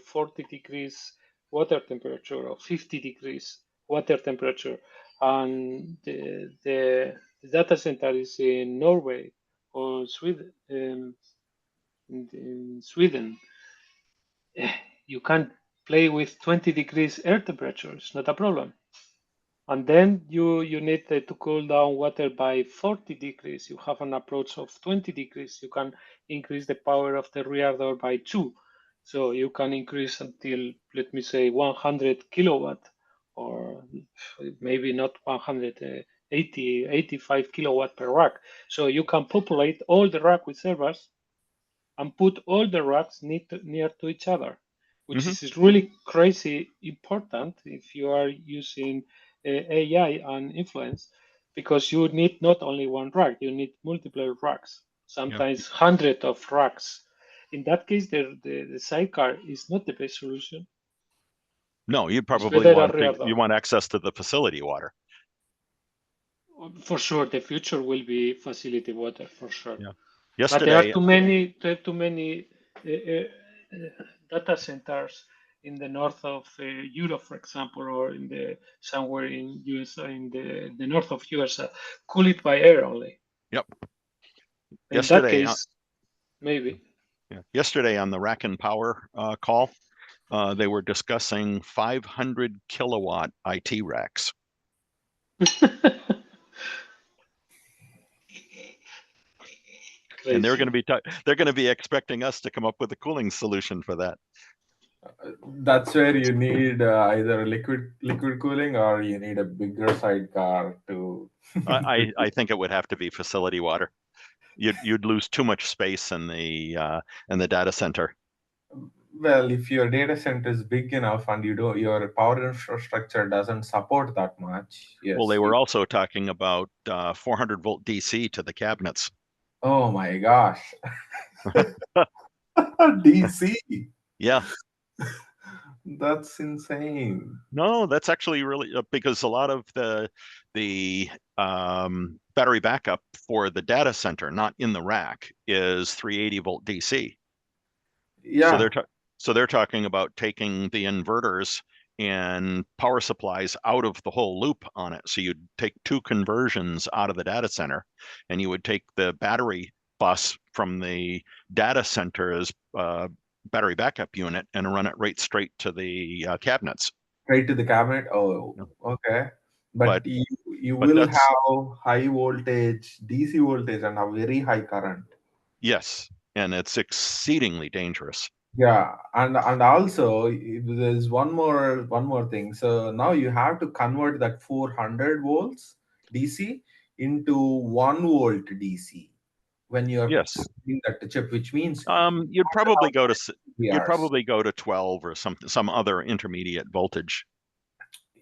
40 degrees water temperature or 50 degrees water temperature, and the data center is in Norway or Sweden, in Sweden, you can play with 20 degrees air temperature. It's not a problem. And then you need to cool down water by 40 degrees. You have an approach of 20 degrees. You can increase the power of the rear door by 2. So you can increase until, let me say, 100 kilowatt, or maybe not 100, 80, 85 kilowatt per rack. So you can populate all the rack with servers and put all the racks near to each other, which is really crazy important if you are using AI and influence, because you need not only one rack, you need multiple racks, sometimes hundreds of racks. In that case, the sidecar is not the best solution. No, you It's probably better a want rear door. you want access to the facility water. For sure, the future will be facility water, for sure. Yeah. But there are Yesterday, too many data centers in the north of Europe, for example, or in the somewhere in USA, in the north of USA, cooled by air only. Yep. In that case, maybe. Yesterday on the Rack and Power call, they were discussing 500 kilowatt IT racks. And they're going to be expecting us to come up with a cooling solution for that. That's where you need either liquid cooling, or you need a bigger sidecar to. I think it would have to be facility water. You'd lose too much space in the data center. Well, if your data center is big enough and your power infrastructure doesn't support that much, yes. Well, they were also talking about 400 volt DC to the cabinets. Oh my gosh. DC. Yeah. That's insane. No, that's actually really because a lot of the battery backup for the data center, not in the rack, is 380 volt DC. Yeah. So they're talking about taking the inverters and power supplies out of the whole loop on it. So you'd take two conversions out of the data center, and you would take the battery bus from the data center's battery backup unit and run it right straight to the cabinets. Right to the cabinet. Oh, okay. But you but will have high voltage, DC voltage, and a very high current. Yes, and it's exceedingly dangerous. Yeah, and also there's one more thing. So now you have to convert that 400 volts DC into 1 volt DC when you're putting that chip, which means you'd probably go to 12 or some other intermediate voltage.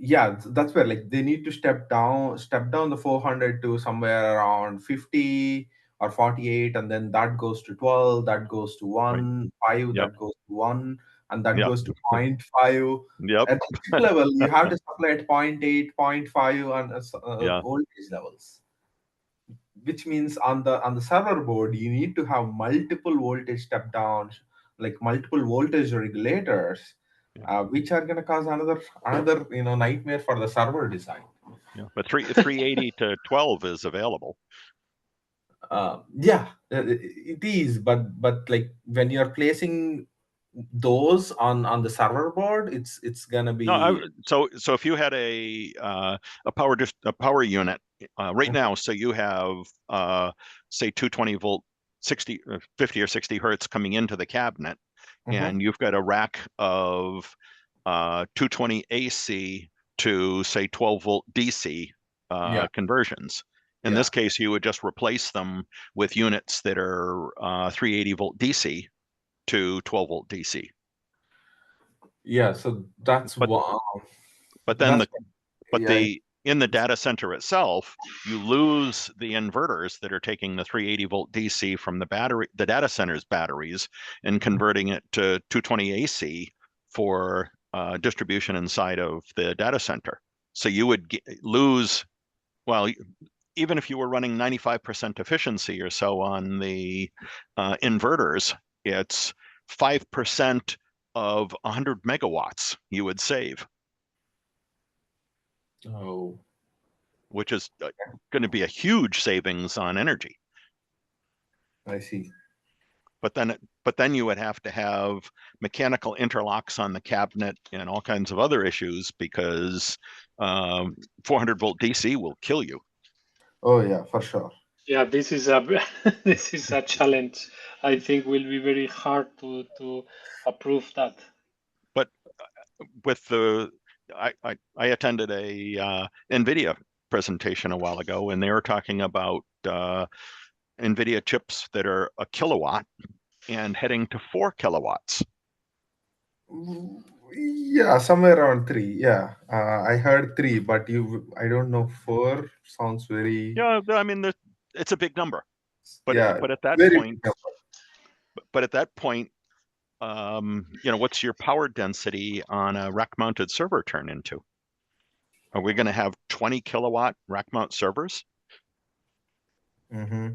Yeah, that's where like they need to step down the 400 to somewhere around 50 or 48, and then that goes to 12, that goes to 1, 5, that goes to 1, and that goes to 0.5. Yep. At the chip level, you have to supply at 0.8, 0.5, and voltage levels. Which means on the server board, you need to have multiple voltage step downs, like multiple voltage regulators, which are going to cause another nightmare for the server design. Yeah, but 380 to 12 is available. Yeah, it is, but like when you're placing those on the server board, it's gonna be so if you had a power unit right now, so you have say 220 volt 50 or 60 hertz coming into the cabinet, and you've got a rack of 220 AC to say 12 volt DC conversions. In this case, you would just replace them with units that are 380 volt DC to 12 volt DC. Yeah, so that's But wow. but then That's in the data center itself, you lose the inverters that are taking the 380 volt DC from the data center's batteries and converting it to 220 AC for distribution inside of the data center. So you would lose, well, even if you were running 95% efficiency or so on the inverters, it's 5% of 100 megawatts you would save. Oh, which is going to be a huge savings on energy. I see. But then you would have to have mechanical interlocks on the cabinet and all kinds of other issues because 400 volt DC will kill you. Oh yeah, for sure. Yeah, this is a this is a challenge. I think will be very hard to approve that. But with I attended a NVIDIA presentation a while ago, and they were talking about NVIDIA chips that are a kilowatt and heading to 4 kilowatts. Yeah, somewhere around 3. Yeah, I heard 3, but I don't know. 4 sounds very. Yeah, I mean, it's a big number. But yeah, but at that very point, what's your power density on a rack mounted server turn into? Are we going to have 20 kilowatt rack mount servers? Mm-hmm.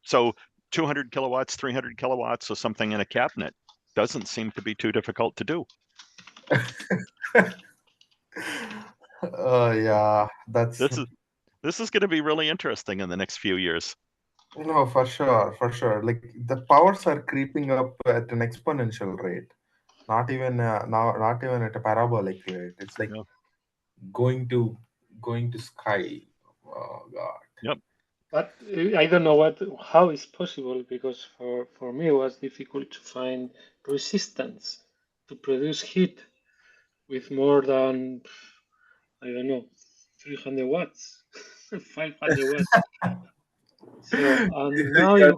So 200 kilowatts, 300 kilowatts or something in a cabinet doesn't seem to be too difficult to do. Yeah, This is going to be really interesting in the next few years. No, for sure, for sure. Like the powers are creeping up at an exponential rate. Not even not even at a parabolic rate. It's like Yeah. going to sky. Oh God. Yep. But I don't know how it's possible because for me it was difficult to find resistance to produce heat with more than, I don't know, 300 watts, 500 watts. So and now Yeah.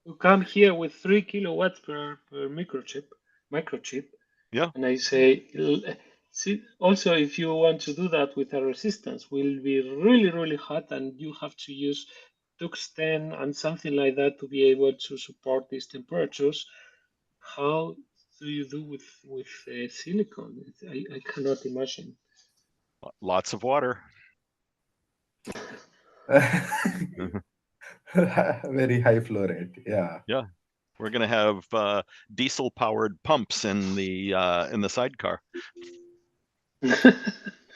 you come here with 3 kilowatts per microchip, Yeah. and I say, see, also if you want to do that with a resistance, will be really hot, and you have to use tungsten and something like that to be able to support these temperatures. How do you do with silicon? I cannot imagine. Lots of water. Very high flow rate. Yeah. Yeah. We're going to have diesel powered pumps in the sidecar.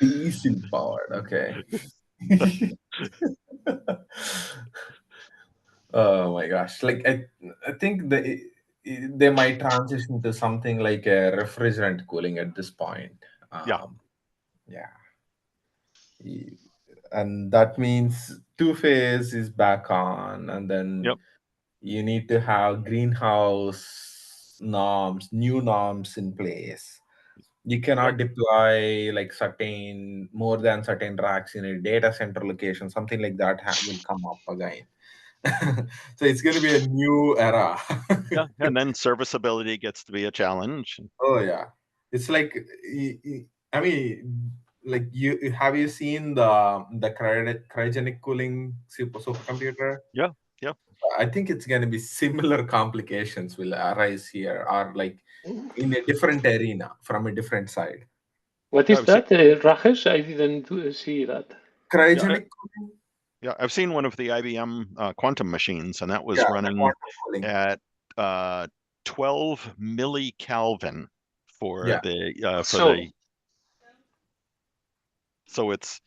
Diesel powered. Okay. Oh my gosh! Like I think they might transition to something like a refrigerant cooling at this point. Yeah. Yeah. And that means two-phase is back on, and then Yep. you need to have greenhouse norms, new norms in place. You cannot deploy like more than certain racks in a data center location. Something like that will come up again. So it's going to be a new era. Yeah. And then serviceability gets to be a challenge. Oh yeah, it's like I mean, like have you seen the cryogenic cooling supercomputer? Yeah. Yeah. I think it's going to be similar complications will arise here, or like in a different arena from a different side. What is that, Rajesh? I didn't see that. Cryogenic cooling? Yeah, I've seen one of the IBM quantum machines, and that was Yeah, running cooling. at 12 millikelvin for Yeah. So it's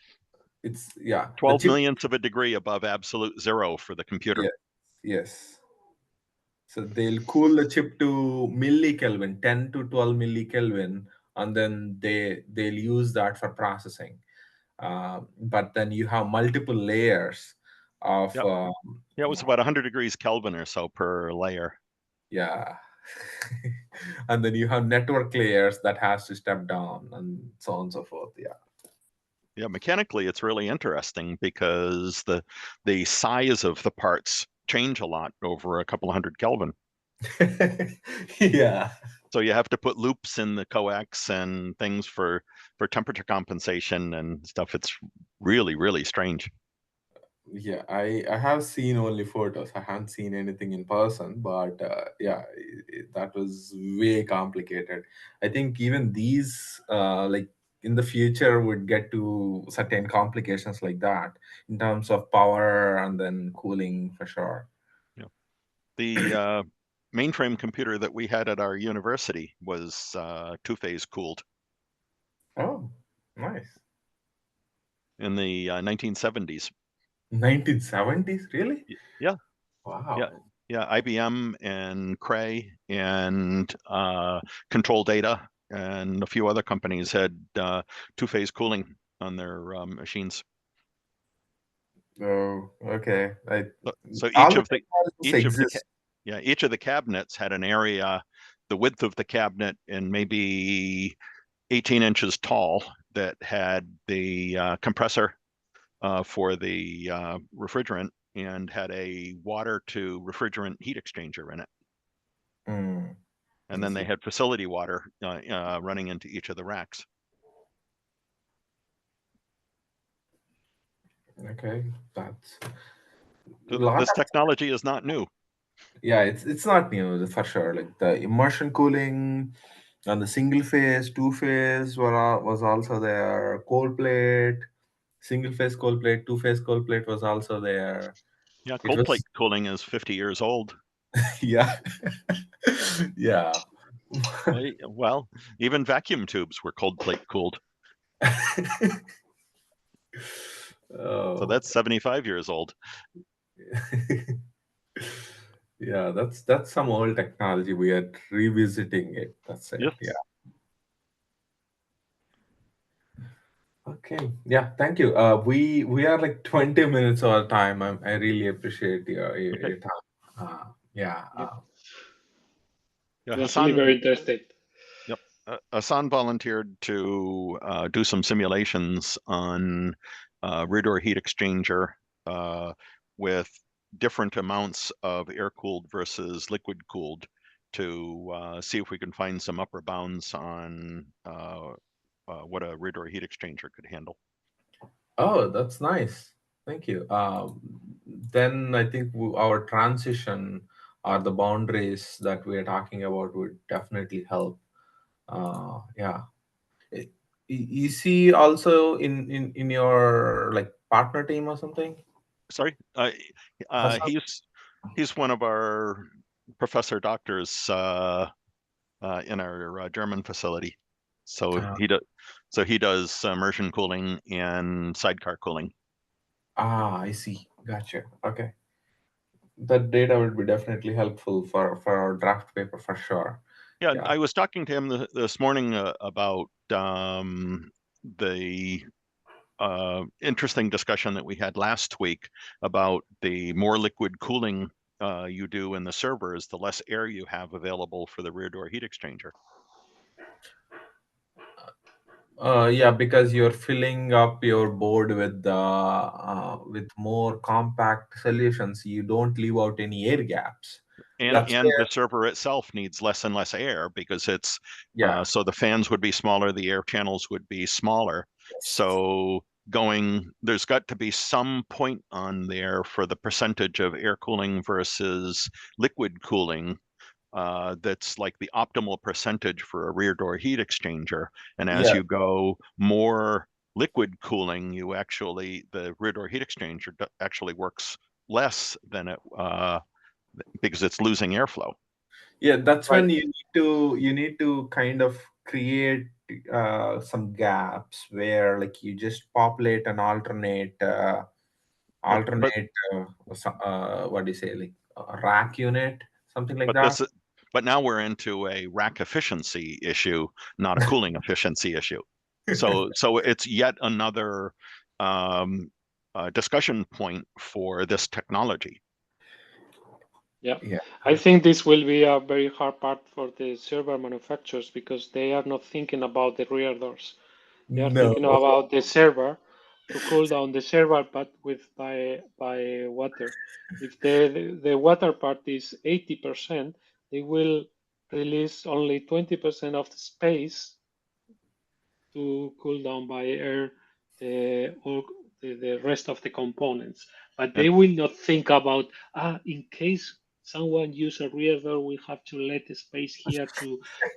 yeah 12 millionths of a degree above absolute zero for the computer. Yes. So they'll cool the chip to millikelvin, 10 to 12 millikelvin, and then they'll use that for processing. But then you have multiple layers of it was about 100 degrees Kelvin or so per layer. Yeah. And then you have network layers that has to step down and so on and so forth. Yeah. Yeah, mechanically, it's really interesting because the size of the parts change a lot over a couple of hundred Kelvin. Yeah. So you have to put loops in the coax and things for temperature compensation and stuff. It's really, really strange. Yeah, I have seen only photos. I haven't seen anything in person, but yeah, that was way complicated. I think even these, like in the future, would get to certain complications like that in terms of power and then cooling for sure. Yeah. The mainframe computer that we had at our university was two-phase cooled Oh, nice. in the 1970s. 1970s, really? Yeah, yeah, Wow. yeah. IBM and Cray and Control Data and a few other companies had two-phase cooling on their machines. Oh, okay. So All each the of the technologies each of the cabinets had an area, the width of the cabinet, and maybe 18 inches tall, that had the compressor for the refrigerant and had a water to refrigerant heat exchanger in it. Mm, And I then they see. had facility water running into each of the racks. Okay, that's a So lot this of, technology is not new. yeah, it's not new for sure. Like the immersion cooling and the single phase, two phase was also there. Cold plate, single phase cold plate, two phase cold plate was also there. Yeah, It cold plate was cooling is 50 years old. yeah. Yeah. Well, even vacuum tubes were cold plate cooled. So Oh. that's 75 years old. Yeah, that's some old technology. We are revisiting it. That's it. Yes. Yeah. Okay. Yeah. Thank you. We are like 20 minutes over time. I really appreciate Okay. your time. Yeah. Yeah. Yeah, It was really very interesting. Yep. Hassan volunteered to do some simulations on rear door heat exchanger with different amounts of air cooled versus liquid cooled to see if we can find some upper bounds on what a rear door heat exchanger could handle. Oh, that's nice. Thank you. Then I think our transition or the boundaries that we are talking about would definitely help. Yeah. I- Is he also in your like partner team or something? Sorry, Hassan? he's one of our professor doctors in our German facility. So Uh, he does immersion cooling and sidecar cooling. I see. Gotcha. Okay. That data would be definitely helpful for our draft paper for sure. Yeah, Yeah. I was talking to him this morning about the interesting discussion that we had last week about the more liquid cooling you do in the servers, the less air you have available for the rear door heat exchanger. Yeah, because you're filling up your board with more compact solutions. You don't leave out any air gaps. That's And where, the server itself needs less and less air because it's yeah. so the fans would be smaller, the air channels would be smaller. Yes. So there's got to be some point on there for the percentage of air cooling versus liquid cooling that's like the optimal percentage for a rear door heat exchanger. And as Yeah. you go more liquid cooling, the rear door heat exchanger actually works less than it because it's losing airflow. Yeah, that's Right. when you need to kind of create some gaps where like you just populate an But but alternate what do you say, like a rack unit, something like but that. but now we're into a rack efficiency issue, not a cooling efficiency issue. So it's yet another discussion point for this technology. Yeah. Yeah. I think this will be a very hard part for the server manufacturers because they are not thinking about the rear doors. They are No. thinking about the server, to cool down the server, but by water. If the water part is 80%, they will release only 20% of the space to cool down by air or the rest of the components. But they will not think about, in case someone use a rear door, we have to let the space here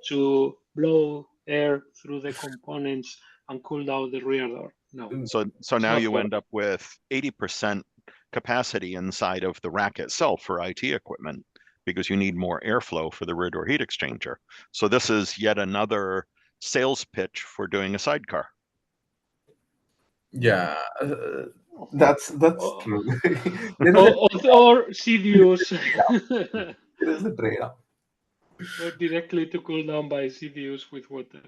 to blow air through the components and cool down the rear door. No. So now you end up with 80% capacity inside of the rack itself for IT equipment because you need more airflow for the rear door heat exchanger. So this is yet another sales pitch for doing a sidecar. Yeah, that's true. Or CDUs. There is a trade-off. Or directly to cool down by CDUs with water.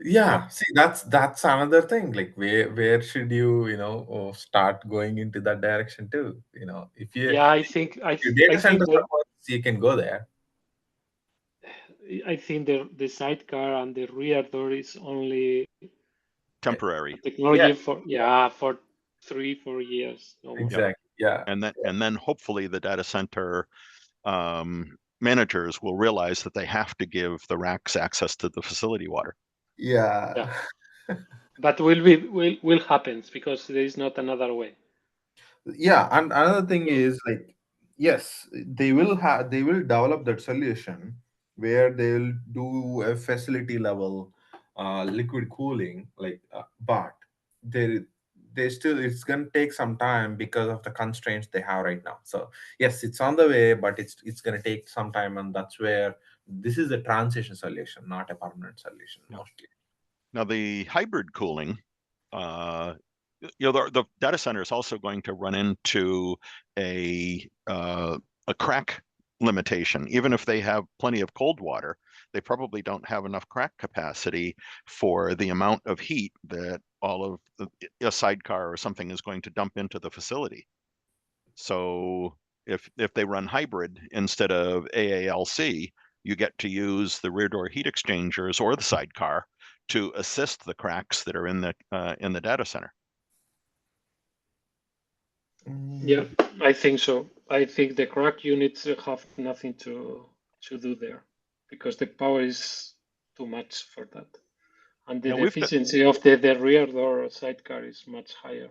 Yeah, see, that's another thing. Like, where should you start going into that direction too? If you I think data center servers, you can go there. I think the sidecar and the rear door is only temporary technology for 3-4 years. Exactly. Yeah. And then hopefully the data center managers will realize that they have to give the racks access to the facility water. Yeah. But will happen because there is not another way. Yeah, and another thing is, like, yes, they will develop that solution where they'll do a facility level liquid cooling, but they still, it's gonna take some time because of the constraints they have right now. So yes, it's on the way, but it's gonna take some time, and that's where this is a transition solution, not a permanent solution mostly. Now the hybrid cooling, the data center is also going to run into a crack limitation. Even if they have plenty of cold water, they probably don't have enough crack capacity for the amount of heat that all of a sidecar or something is going to dump into the facility. So if they run hybrid instead of AALC, you get to use the rear door heat exchangers or the sidecar to assist the cracks that are in the data center. Yeah, I think so. I think the crack units have nothing to do there because the power is too much for that, and the efficiency of the rear door sidecar is much higher.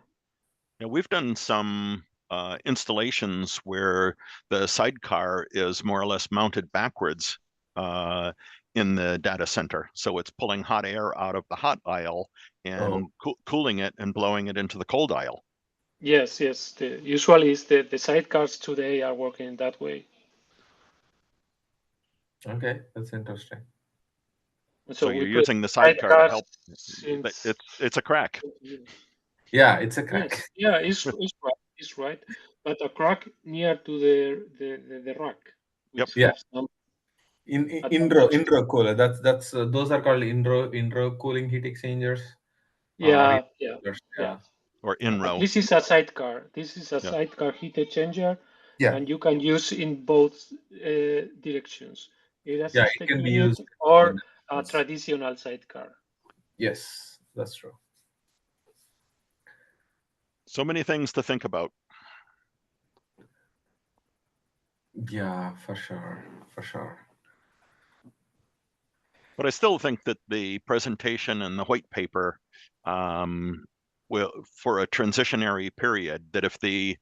Yeah, we've done some installations where the sidecar is more or less mounted backwards in the data center. So it's pulling hot air out of the hot aisle and cooling it and blowing it into the cold aisle. Yes. Usually the sidecars today are working that way. Okay, that's interesting. So you're using the sidecar to help. It's a crack. Yeah, it's a crack. Yes. It's right. But a crack near to the rack. Yep. Yeah. Indoor cooler. That's those are called indoor cooling heat exchangers. Yeah. Or in-row. This is a sidecar. This is a sidecar heat exchanger, and you can use in both directions. It can be used or a traditional sidecar. Yes, that's true. So many things to think about. Yeah, for sure. But I still think that the presentation and the white paper will, for a transitionary period, that if the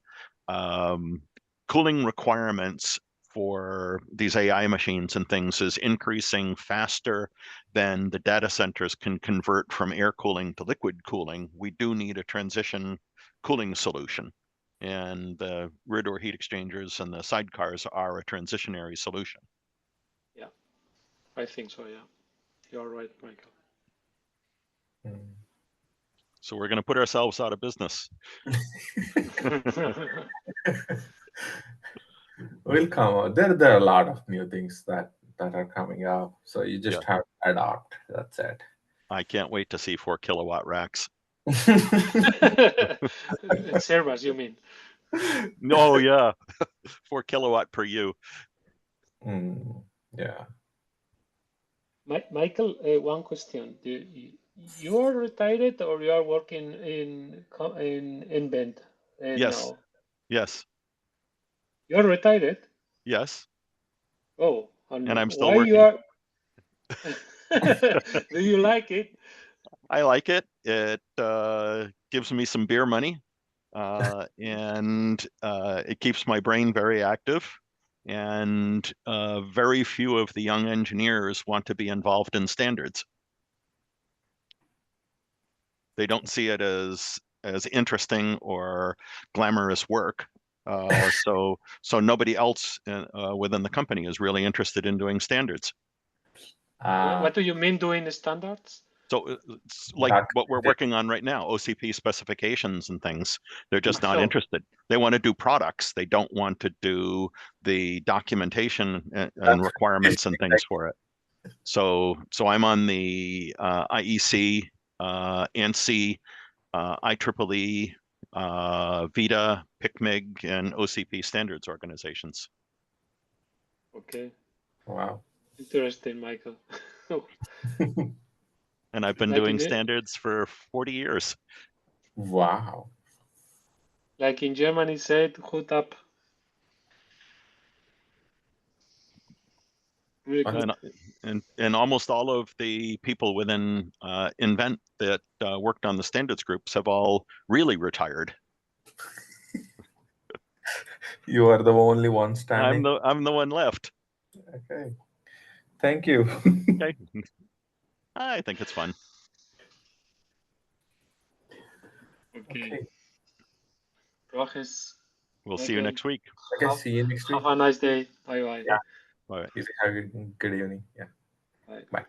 cooling requirements for these AI machines and things is increasing faster than the data centers can convert from air cooling to liquid cooling, we do need a transition cooling solution. And the rear door heat exchangers and the sidecars are a transitionary solution. Yeah, I think so, yeah. You're right, Michael. So we're going to put ourselves out of business. Will come out. There are a lot of new things that are coming up. So you just have to adopt. That's it. I can't wait to see 4 kilowatt racks. Servers, you mean? No, yeah. 4 kilowatt per U. Yeah. Michael, one question. you are retired or you are working in Bend Yes. now? Yes. You're retired? Yes. Oh, And I'm still why you working. are? Do you like it? I like it. It gives me some beer money, and it keeps my brain very active. And very few of the young engineers want to be involved in standards. They don't see it as interesting or glamorous work. So nobody else within the company is really interested in doing standards. What do you mean doing the standards? So it's like what we're working on right now, OCP specifications and things. They're just not interested. They want to do products. They don't want to do the documentation and requirements and things for it. So I'm on the IEC, ANSI, IEEE, VITA, PICMIG, and OCP standards organizations. Okay. Wow. Interesting, Michael. And I've been Like doing standards for 40 years. Wow. Like in Germany said, Hut up. Really good. And almost all of the people within Invent that worked on the standards groups have all really retired. You are the only one standing. I'm the one left. Okay. Thank you. Okay. I think it's fun. Okay. Roges. We'll see you next week. Okay, see you next week. Have a nice day. Bye bye. Yeah. Bye. Have a good evening. Yeah. Bye. Bye.